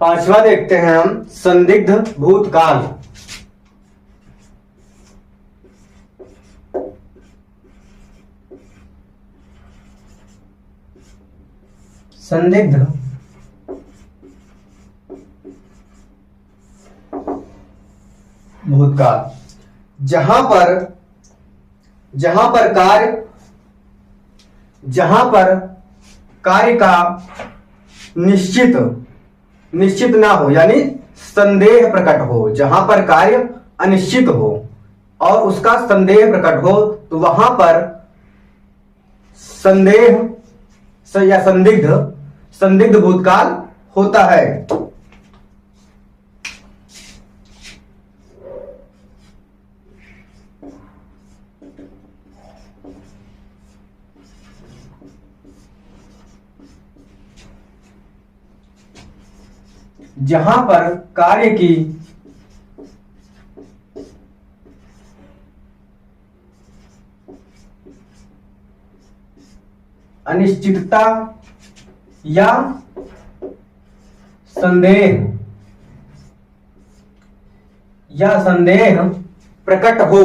पांचवा देखते हैं हम संदिग्ध भूतकाल। संदिग्ध भूतकाल, जहां पर कार्य का निश्चित ना हो, यानी संदेह प्रकट हो। जहां पर कार्य अनिश्चित हो और उसका संदेह प्रकट हो तो वहां पर संदेह या संदिग्ध भूतकाल होता है। जहां पर कार्य की अनिश्चितता या संदेह प्रकट हो,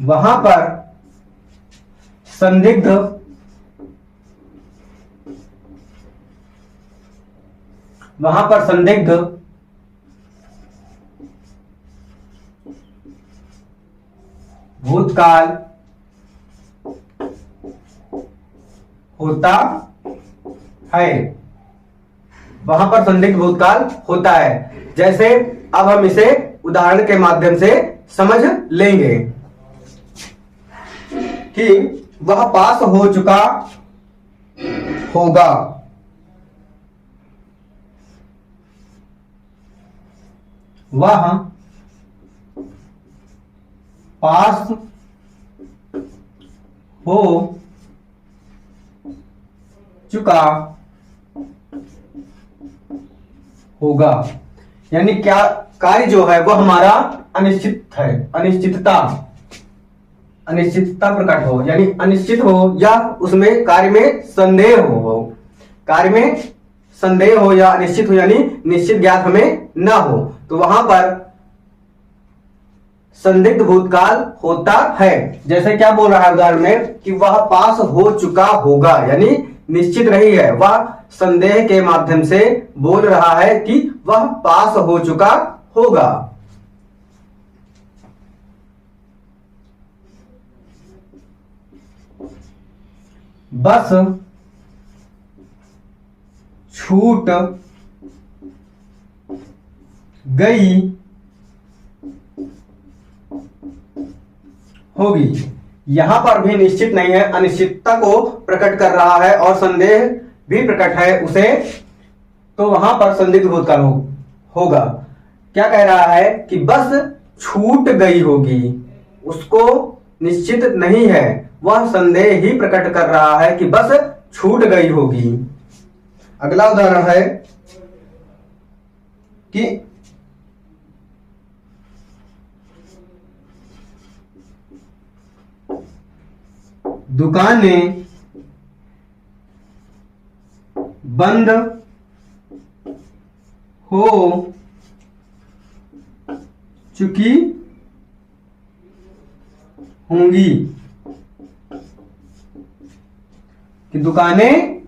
वहां पर संदिग्ध भूतकाल होता है। वहां पर संदिग्ध भूतकाल होता है। जैसे अब हम इसे उदाहरण के माध्यम से समझ लेंगे कि वह पास हो चुका होगा। वह पास हो चुका होगा, यानी क्या कार्य जो है वह हमारा अनिश्चितता प्रकट हो, यानी अनिश्चित हो या उसमें कार्य में संदेह हो। कार्य में संदेह हो या अनिश्चित हो, यानी निश्चित ज्ञात हमें ना हो, तो वहां पर संदिग्ध भूतकाल होता है। जैसे क्या बोल रहा है उदाहरण में कि वह पास हो चुका होगा, यानी निश्चित नहीं है, वह संदेह के माध्यम से बोल रहा है कि वह पास हो चुका होगा। बस छूट गई होगी, यहां पर भी निश्चित नहीं है, अनिश्चितता को प्रकट कर रहा है और संदेह भी प्रकट है उसे, तो वहां पर संदिग्ध भूतकाल होगा। क्या कह रहा है कि बस छूट गई होगी, उसको निश्चित नहीं है, वह संदेह ही प्रकट कर रहा है कि बस छूट गई होगी। अगला उदाहरण है कि दुकानें बंद हो चुकी होंगी, कि दुकानें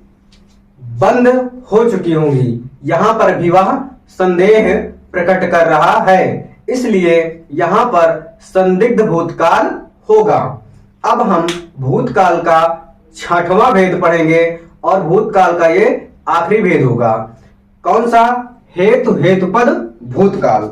बंद हो चुकी होंगी। यहां पर भी वह संदेह प्रकट कर रहा है, इसलिए यहां पर संदिग्ध भूतकाल होगा। अब हम भूतकाल का 6वां भेद पढ़ेंगे और भूतकाल का ये आखिरी भेद होगा। कौन सा? हेतुपद भूतकाल।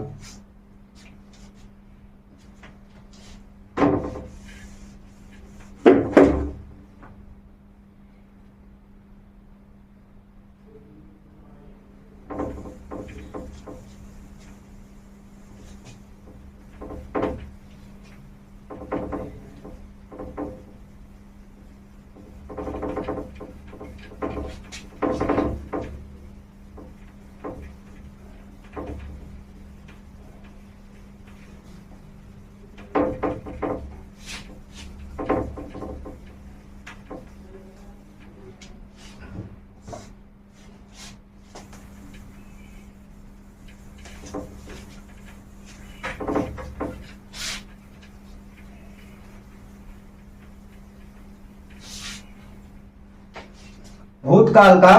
भूतकाल का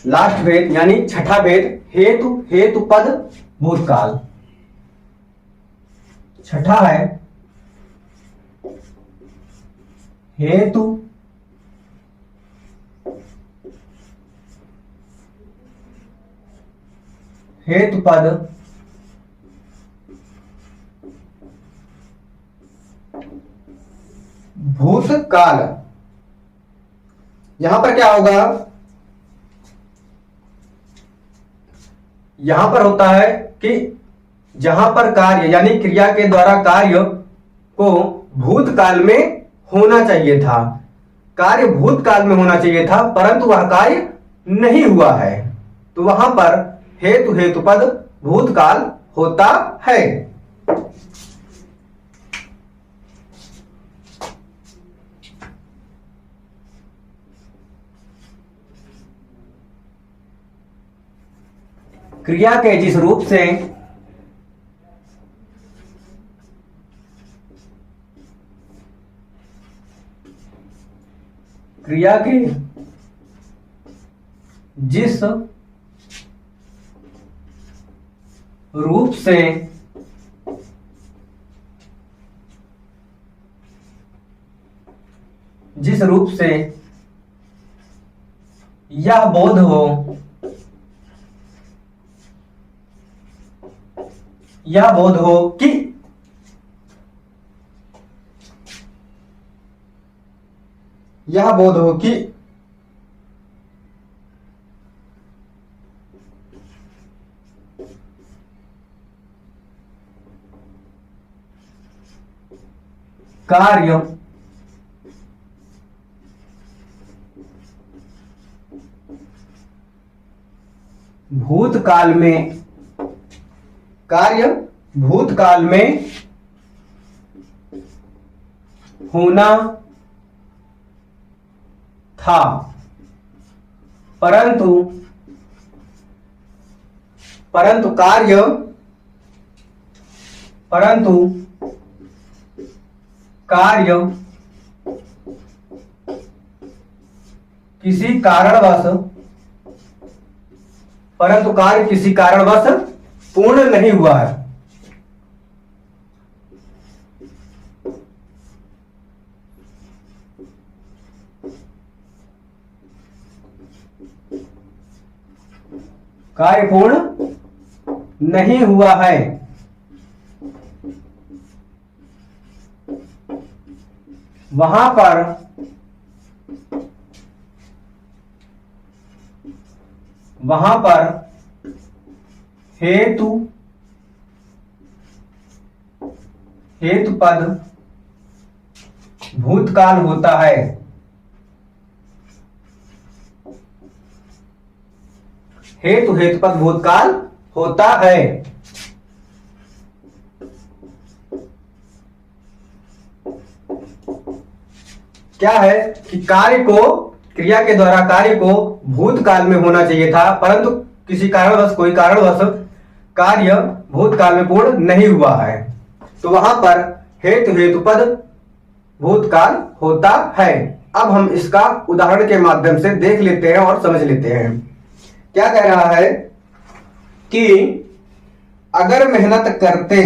लास्ट भेद यानी छठा भेद हेतु, हेतु पद भूतकाल। छठा है हेतु हेतु पद भूतकाल। यहां पर क्या होगा, यहां पर होता है कि जहां पर कार्य यानी क्रिया के द्वारा कार्य को भूतकाल में होना चाहिए था, कार्य भूतकाल में होना चाहिए था परंतु वह कार्य नहीं हुआ है, तो वहां पर हेतु हेतु पद भूतकाल होता है। क्रिया के जिस रूप से क्रिया के जिस रूप से यह बोध हो, यह बोध हो कि यह बोध हो कि कार्य भूतकाल में, कार्य भूतकाल में होना था परंतु कार्य किसी कारणवश पूर्ण नहीं हुआ है। कार्य पूर्ण नहीं हुआ है, वहां पर हेतु पद भूतकाल होता है। हेतु पद भूतकाल होता है। क्या है कि कार्य को, क्रिया के द्वारा कार्य को भूतकाल में होना चाहिए था परंतु किसी कारणवश, कोई कारणवश कार्य भूतकाल में पूर्ण नहीं हुआ है, तो वहां पर हेतु पद भूतकाल होता है। अब हम इसका उदाहरण के माध्यम से देख लेते हैं और समझ लेते हैं। क्या कह रहा है कि अगर मेहनत करते,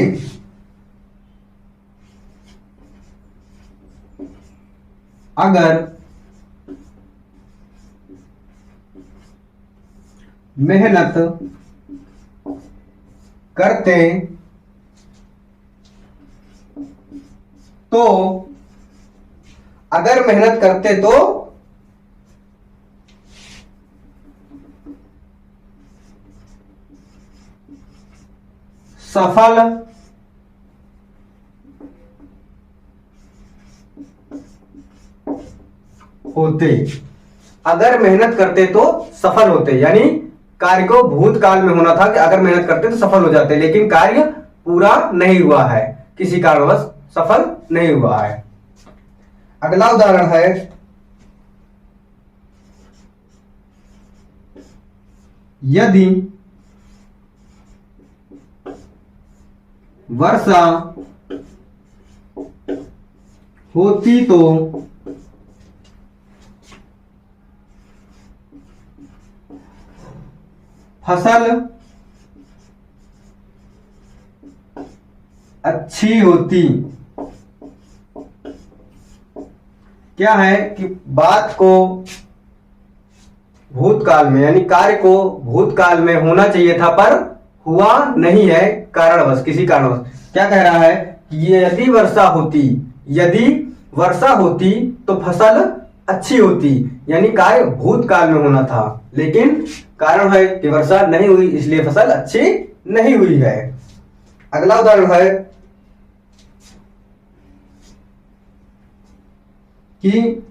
अगर मेहनत करते तो, अगर मेहनत करते तो सफल होते, अगर मेहनत करते तो सफल होते, यानी कार्य को भूतकाल में होना था कि अगर मेहनत करते तो सफल हो जाते, लेकिन कार्य पूरा नहीं हुआ है, किसी कारणवश सफल नहीं हुआ है। अगला उदाहरण है, यदि वर्षा होती तो फसल अच्छी होती। क्या है कि बात को भूतकाल में, यानी कार्य को भूतकाल में होना चाहिए था पर हुआ नहीं है कारणवश, किसी कारणवश। क्या कह रहा है कि यदि वर्षा होती तो फसल अच्छी होती, यानी कार्य भूतकाल में होना था, लेकिन कारण है कि वर्षा नहीं हुई इसलिए फसल अच्छी नहीं हुई है। अगला उदाहरण है कि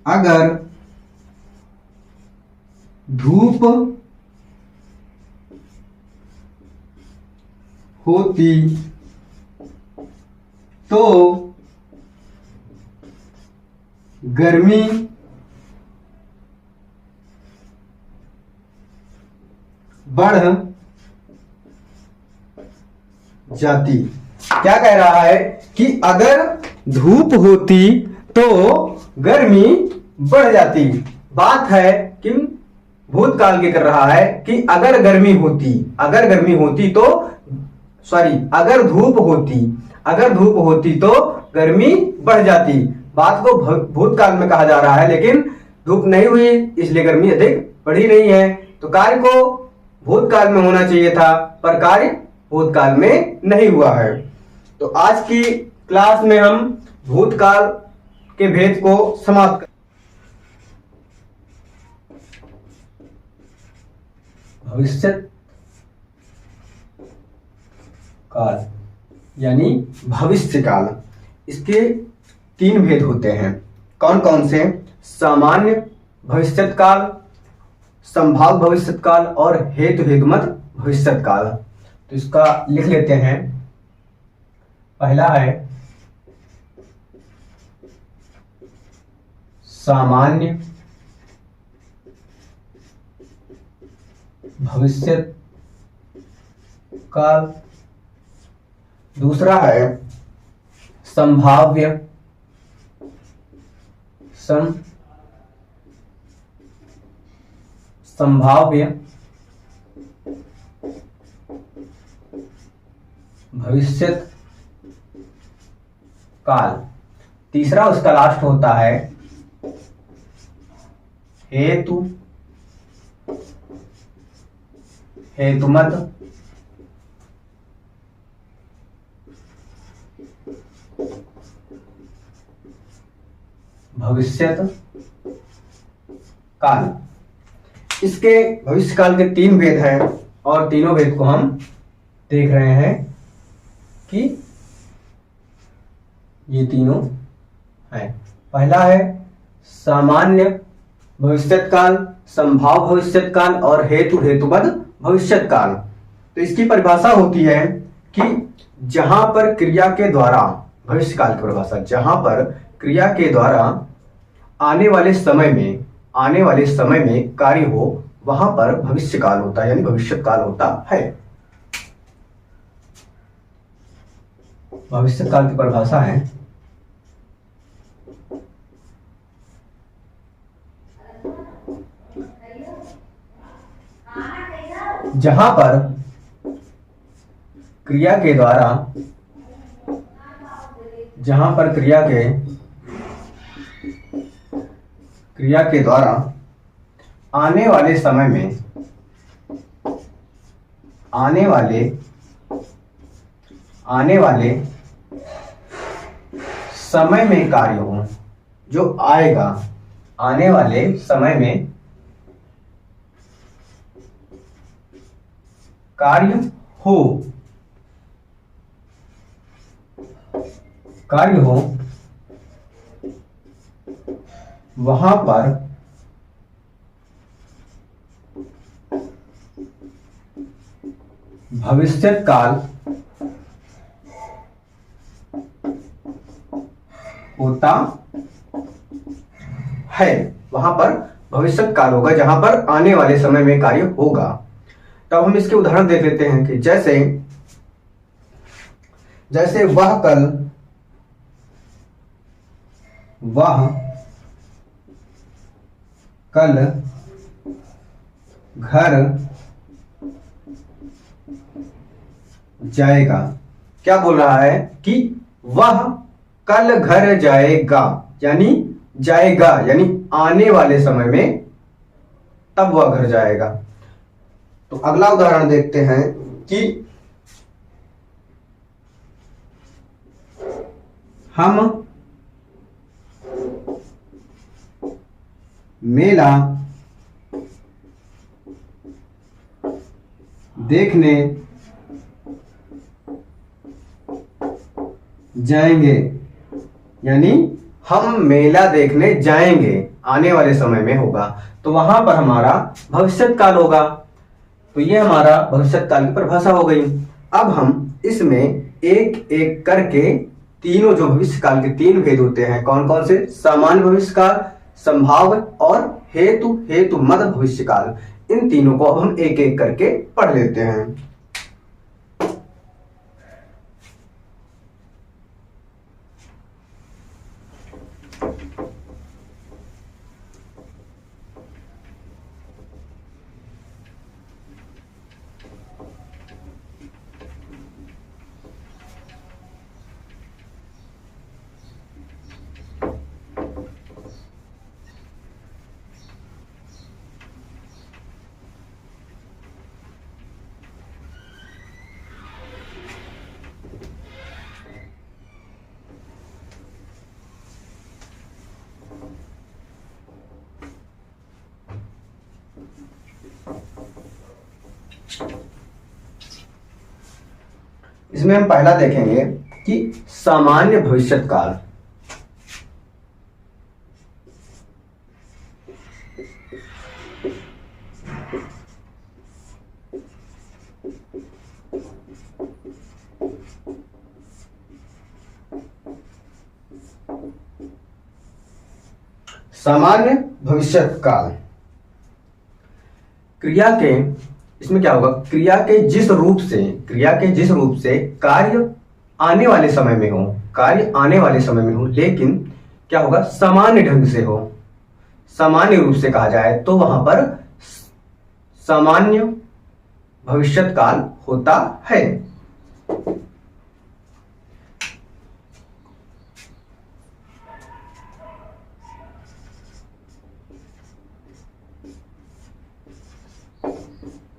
अगर धूप होती तो गर्मी बढ़ जाती। क्या कह रहा है कि अगर धूप होती तो गर्मी बढ़ जाती। बात है कि भूतकाल की कर रहा है कि अगर गर्मी होती तो अगर धूप होती तो गर्मी बढ़ जाती। बात को भूतकाल में कहा जा रहा है, लेकिन धूप नहीं हुई इसलिए गर्मी अधिक बढ़ी नहीं है। तो कार्य को भूतकाल में होना चाहिए था पर कार्य भूतकाल में नहीं हुआ है। तो आज की क्लास में हम भूतकाल के भेद को समाप्त कर भविष्य काल यानी भविष्य काल, इसके 3 भेद होते हैं। कौन कौन से? सामान्य भविष्यत काल, संभाव्य भविष्यत काल और हेतुमत भविष्यत काल। तो इसका लिख लेते हैं। पहला है सामान्य भविष्यत काल, दूसरा है संभाव्य भविष्यत काल, तीसरा उसका लास्ट होता है हेतुमत भविष्यत काल। इसके भविष्य काल के 3 भेद हैं और तीनों भेद को हम देख रहे हैं कि ये तीनों हैं। पहला है सामान्य भविष्यत काल, संभाव्य भविष्यत काल और हेतुमत भविष्यत काल। तो इसकी परिभाषा होती है कि जहां पर क्रिया के द्वारा, भविष्य काल की परिभाषा, जहां पर क्रिया के द्वारा आने वाले समय में कार्य हो वहां पर भविष्य काल होता है, यानी भविष्यत काल होता है। भविष्यत काल की परिभाषा है जहां पर क्रिया के द्वारा आने वाले समय में कार्य हो, जो आएगा आने वाले समय में कार्य हो वहां पर भविष्यत काल होता है। वहां पर भविष्यत काल होगा जहां पर आने वाले समय में कार्य होगा। तब हम इसके उदाहरण देख लेते हैं कि जैसे वह कल वह कल घर जाएगा। क्या बोल रहा है कि वह कल घर जाएगा, यानी जाएगा यानी आने वाले समय में तब वह घर जाएगा। तो अगला उदाहरण देखते हैं कि हम मेला देखने जाएंगे, यानी हम मेला देखने जाएंगे आने वाले समय में होगा, तो वहां पर हमारा भविष्यत काल होगा। तो ये हमारा भविष्यत काल की परिभाषा हो गई। अब हम इसमें एक एक करके तीनों जो भविष्य काल के तीन भेद होते हैं, कौन कौन से? सामान्य भविष्य काल, संभाव्य और हेतु मद भविष्य काल, इन तीनों को अब हम एक एक करके पढ़ लेते हैं। इसमें हम पहला देखेंगे कि सामान्य भविष्यत काल। सामान्य भविष्यत काल क्रिया के, इसमें क्या होगा? क्रिया के जिस रूप से कार्य आने वाले समय में हो, लेकिन क्या होगा? सामान्य ढंग से हो, सामान्य रूप से कहा जाए तो वहां पर सामान्य भविष्यत काल होता है।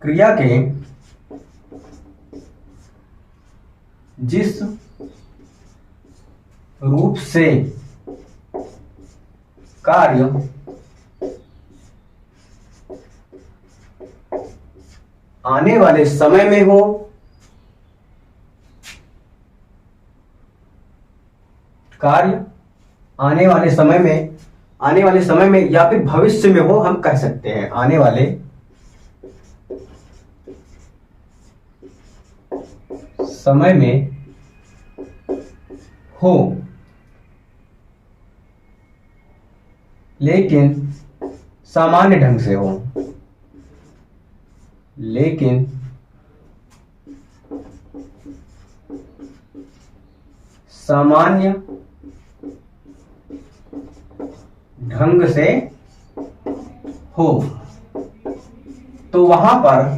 क्रिया के जिस रूप से कार्य आने वाले समय में हो, कार्य आने वाले समय में या फिर भविष्य में हो, हम कह सकते हैं आने वाले समय में हो, लेकिन सामान्य ढंग से हो, लेकिन सामान्य ढंग से हो, तो वहां पर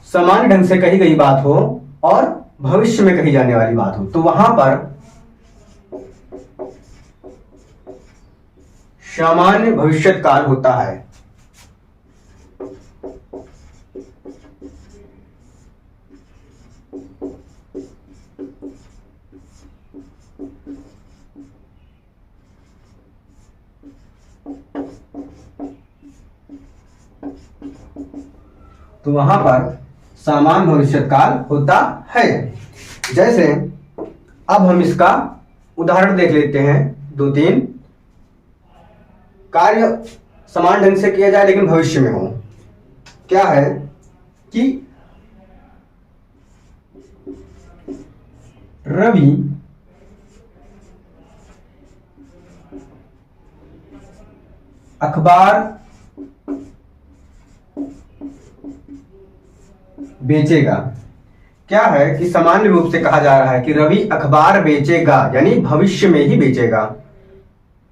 सामान्य ढंग से कही गई बात हो और भविष्य में कही जाने वाली बात हो, तो वहां पर सामान्य भविष्यत काल होता है। तो वहां पर सामान्य भविष्यत काल होता है। जैसे अब हम इसका उदाहरण देख लेते हैं, दो तीन। कार्य समान ढंग से किया जाए लेकिन भविष्य में हो। क्या है कि रवि अखबार बेचेगा। क्या है कि सामान्य रूप से कहा जा रहा है कि रवि अखबार बेचेगा, यानी भविष्य में ही बेचेगा,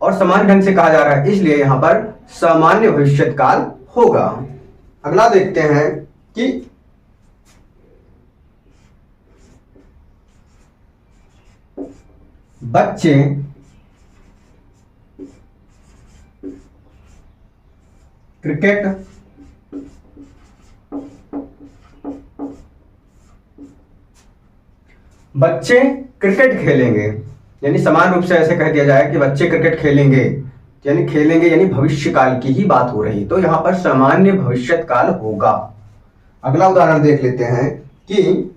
और सामान्य ढंग से कहा जा रहा है इसलिए यहां पर सामान्य भविष्यत काल होगा। अगला देखते हैं कि बच्चे क्रिकेट खेलेंगे, यानी समान रूप से ऐसे कह दिया जाए कि बच्चे क्रिकेट खेलेंगे, यानी खेलेंगे यानी भविष्य काल की ही बात हो रही, तो यहां पर सामान्य भविष्यत काल होगा। अगला उदाहरण देख लेते हैं कि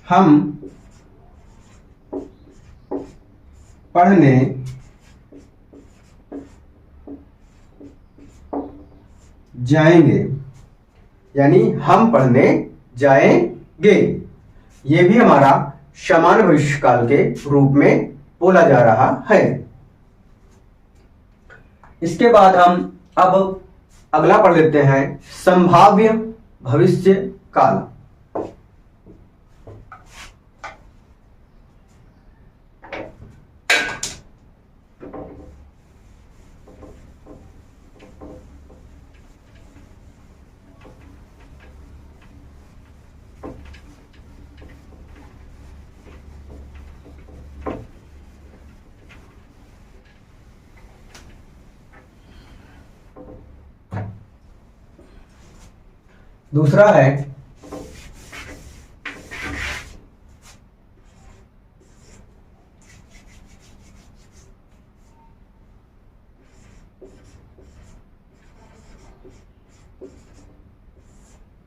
हम पढ़ने जाएंगे, यानी हम पढ़ने जाएंगे, ये भी हमारा सामान्य भविष्य काल के रूप में बोला जा रहा है। इसके बाद हम अब अगला पढ़ लेते हैं संभाव्य भविष्य काल। दूसरा है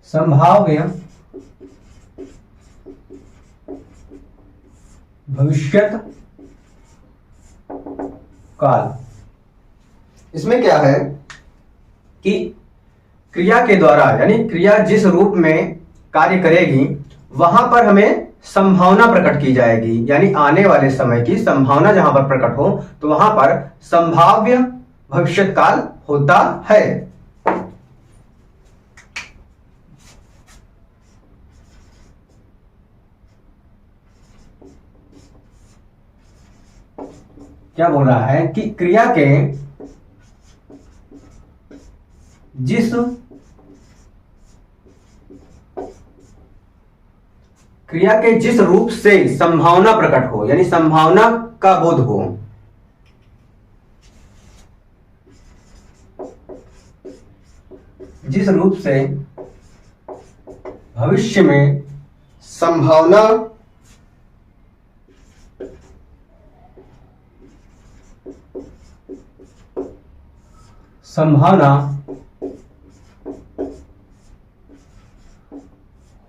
संभाव्य भविष्यत काल। इसमें क्या है कि क्रिया के द्वारा, यानी क्रिया जिस रूप में कार्य करेगी वहां पर हमें संभावना प्रकट की जाएगी, यानी आने वाले समय की संभावना जहां पर प्रकट हो तो वहां पर संभाव्य भविष्यत काल होता है। क्या बोल रहा है कि क्रिया के जिस रूप से संभावना प्रकट हो, यानी संभावना का बोध हो, जिस रूप से भविष्य में संभावना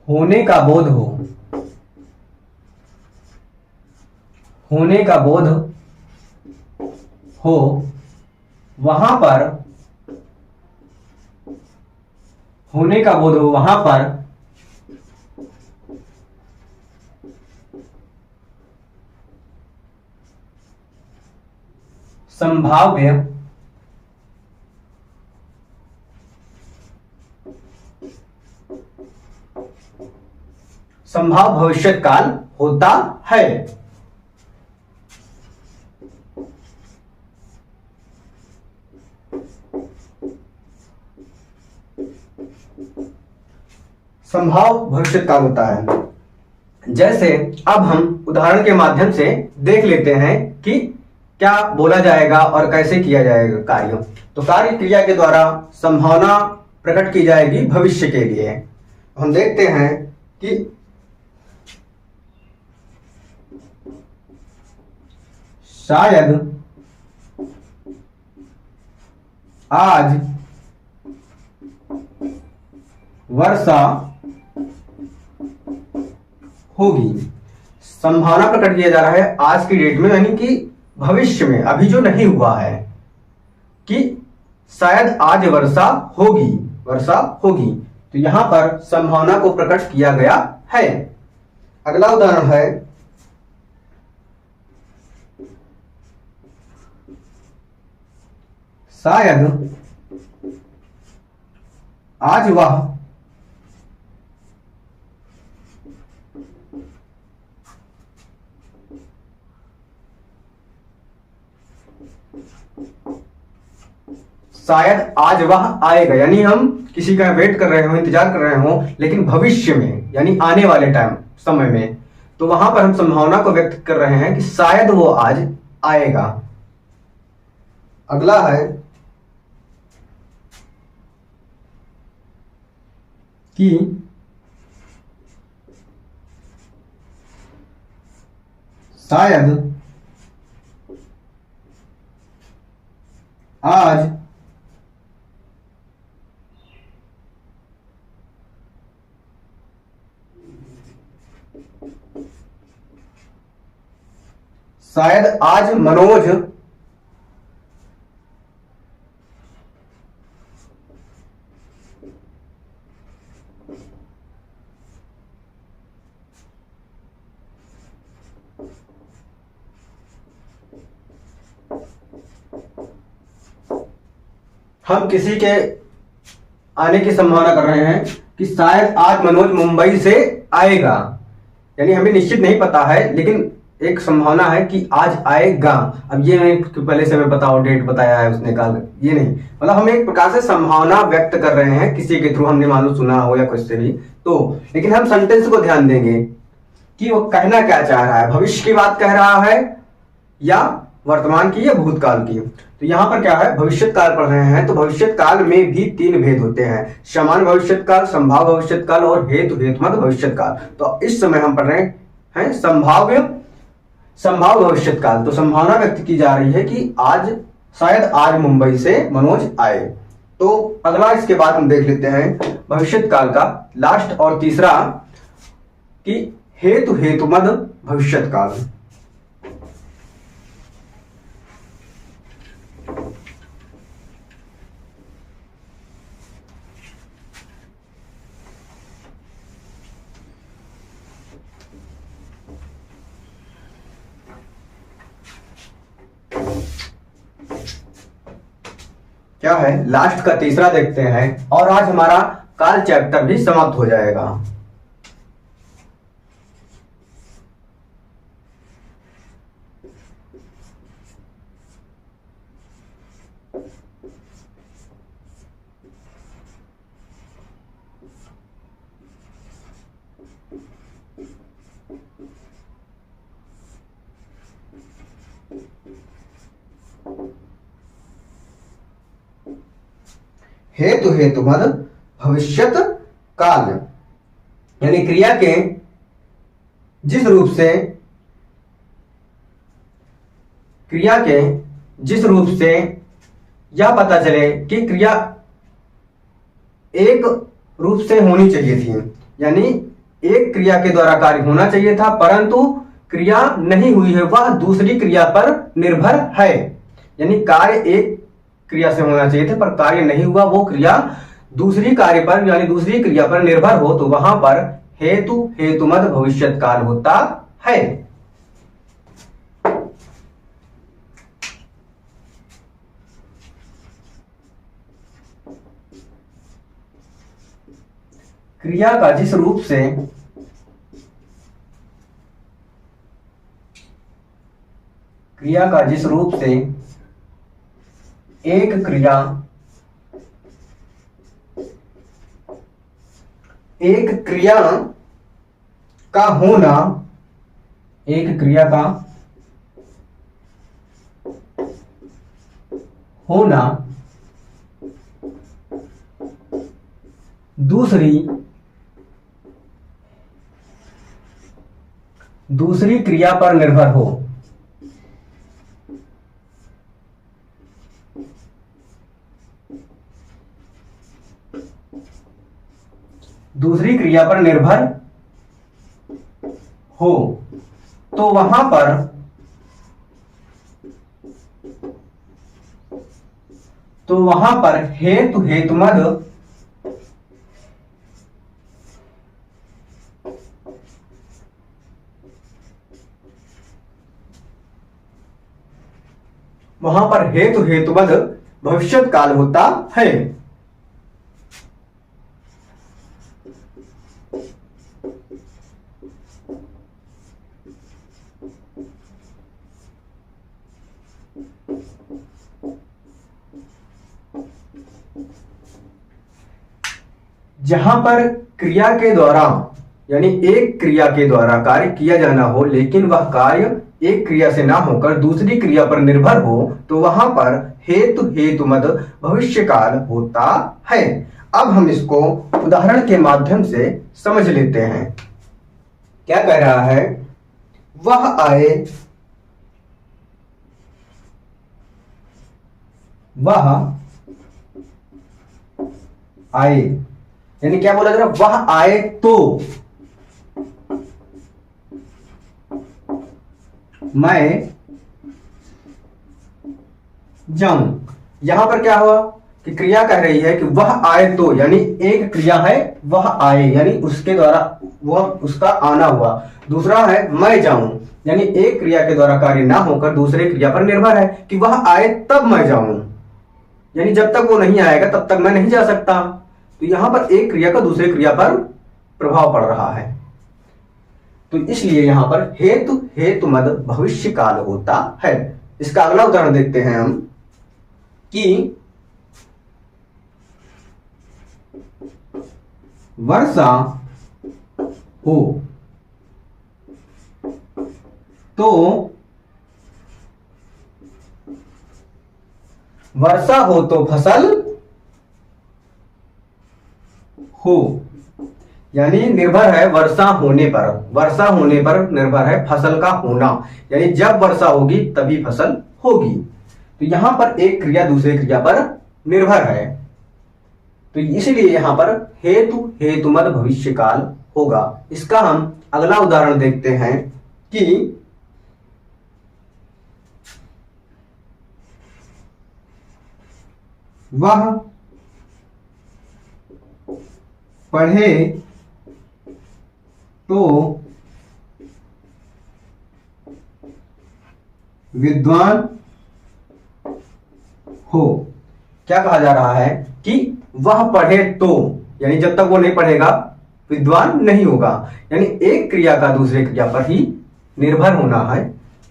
होने का बोध हो वहां पर संभाव्य भविष्यत काल होता है। संभाव भविष्यत काल होता है। जैसे अब हम उदाहरण के माध्यम से देख लेते हैं कि क्या बोला जाएगा और कैसे किया जाएगा कार्य। तो कार्य क्रिया के द्वारा संभावना प्रकट की जाएगी भविष्य के लिए। हम देखते हैं कि शायद आज वर्षा होगी। संभावना प्रकट किया जा रहा है आज की डेट में, यानी कि भविष्य में, अभी जो नहीं हुआ है, कि शायद आज वर्षा होगी। तो यहां पर संभावना को प्रकट किया गया है। अगला उदाहरण है शायद आज वह शायद आज वह आएगा, यानी हम किसी का वेट कर रहे हो, इंतजार कर रहे हो, लेकिन भविष्य में यानी आने वाले टाइम समय में, तो वहां पर हम संभावना को व्यक्त कर रहे हैं कि शायद वो आज आएगा। अगला है कि शायद आज मनोज हम किसी के आने की संभावना कर रहे हैं कि शायद आज मनोज मुंबई से आएगा, यानी हमें निश्चित नहीं पता है, लेकिन एक संभावना है कि आज आएगा। अब ये नहीं कि पहले से हमें बताओ डेट बताया है उसने कल, ये नहीं, मतलब हम एक प्रकार से संभावना व्यक्त कर रहे हैं किसी के थ्रू, हमने मालूम सुना हो या कुछ से भी तो। लेकिन हम सेंटेंस को ध्यान देंगे कि वो कहना क्या चाह रहा है, भविष्य की बात कह रहा है या वर्तमान की या भूतकाल की। तो यहां पर क्या है, भविष्यत काल पढ़ रहे हैं, तो भविष्यत काल में भी 3 भेद होते हैं, सामान्य भविष्यत काल, संभाव्य भविष्यत काल और हेतु हेतुमत भविष्यत काल। तो इस समय हम पढ़ रहे हैं संभाव्य भविष्यत काल। तो संभावना व्यक्त की जा रही है कि आज शायद आज मुंबई से मनोज आए। तो अगला इसके बाद हम देख लेते हैं भविष्यत काल का लास्ट और तीसरा कि हेतु हेतुमद भविष्यत काल। क्या है, लास्ट का तीसरा देखते हैं और आज हमारा काल चैप्टर भी समाप्त हो जाएगा। हेतु हेतुमद भविष्यत काल, यानी क्रिया के जिस रूप से यह पता चले कि क्रिया एक रूप से होनी चाहिए थी, यानी एक क्रिया के द्वारा कार्य होना चाहिए था, परंतु क्रिया नहीं हुई है, वह दूसरी क्रिया पर निर्भर है। यानी कार्य एक क्रिया से होना चाहिए था पर कार्य नहीं हुआ, वो क्रिया दूसरी कार्य पर यानी दूसरी क्रिया पर निर्भर हो, तो वहां पर हेतु हेतुमद भविष्यत काल होता है। क्रिया का जिस रूप से एक क्रिया का होना, एक क्रिया का होना दूसरी क्रिया पर निर्भर हो, दूसरी क्रिया पर निर्भर हो, तो वहां पर हेतु हेतुमद भविष्यत काल होता है। जहां पर क्रिया के द्वारा यानी एक क्रिया के द्वारा कार्य किया जाना हो लेकिन वह कार्य एक क्रिया से ना होकर दूसरी क्रिया पर निर्भर हो तो वहां पर हेतु हेतुमद भविष्यकाल होता है। अब हम इसको उदाहरण के माध्यम से समझ लेते हैं। क्या कह रहा है, वह आए, वह आए, यानी क्या बोला जा रहा है, वह आए तो मैं जाऊं। यहां पर क्या हुआ कि क्रिया कह रही है कि वह आए तो, यानी एक क्रिया है वह आए यानी उसके द्वारा वह उसका आना हुआ, दूसरा है मैं जाऊं यानी एक क्रिया के द्वारा कार्य ना होकर दूसरे क्रिया पर निर्भर है कि वह आए तब मैं जाऊं, यानी जब तक वो नहीं आएगा तब तक मैं नहीं जा सकता। तो यहां पर एक क्रिया का दूसरे क्रिया पर प्रभाव पड़ रहा है, तो इसलिए यहां पर हेतु हेतुमद भविष्य काल होता है। इसका अगला उदाहरण देखते हैं हम कि वर्षा हो तो, वर्षा हो तो फसल हो, यानी निर्भर है वर्षा होने पर, वर्षा होने पर निर्भर है फसल का होना, यानी जब वर्षा होगी तभी फसल होगी। तो यहां पर एक क्रिया दूसरे क्रिया पर निर्भर है, तो इसलिए यहां पर हेतु हेतुमद भविष्य काल होगा। इसका हम अगला उदाहरण देखते हैं कि वह पढ़े तो विद्वान हो। क्या कहा जा रहा है कि वह पढ़े तो, यानी जब तक वो नहीं पढ़ेगा विद्वान नहीं होगा, यानी एक क्रिया का दूसरे क्रिया पर ही निर्भर होना है।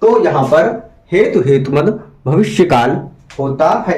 तो यहां पर हेतु हेतुमद भविष्य काल होता है।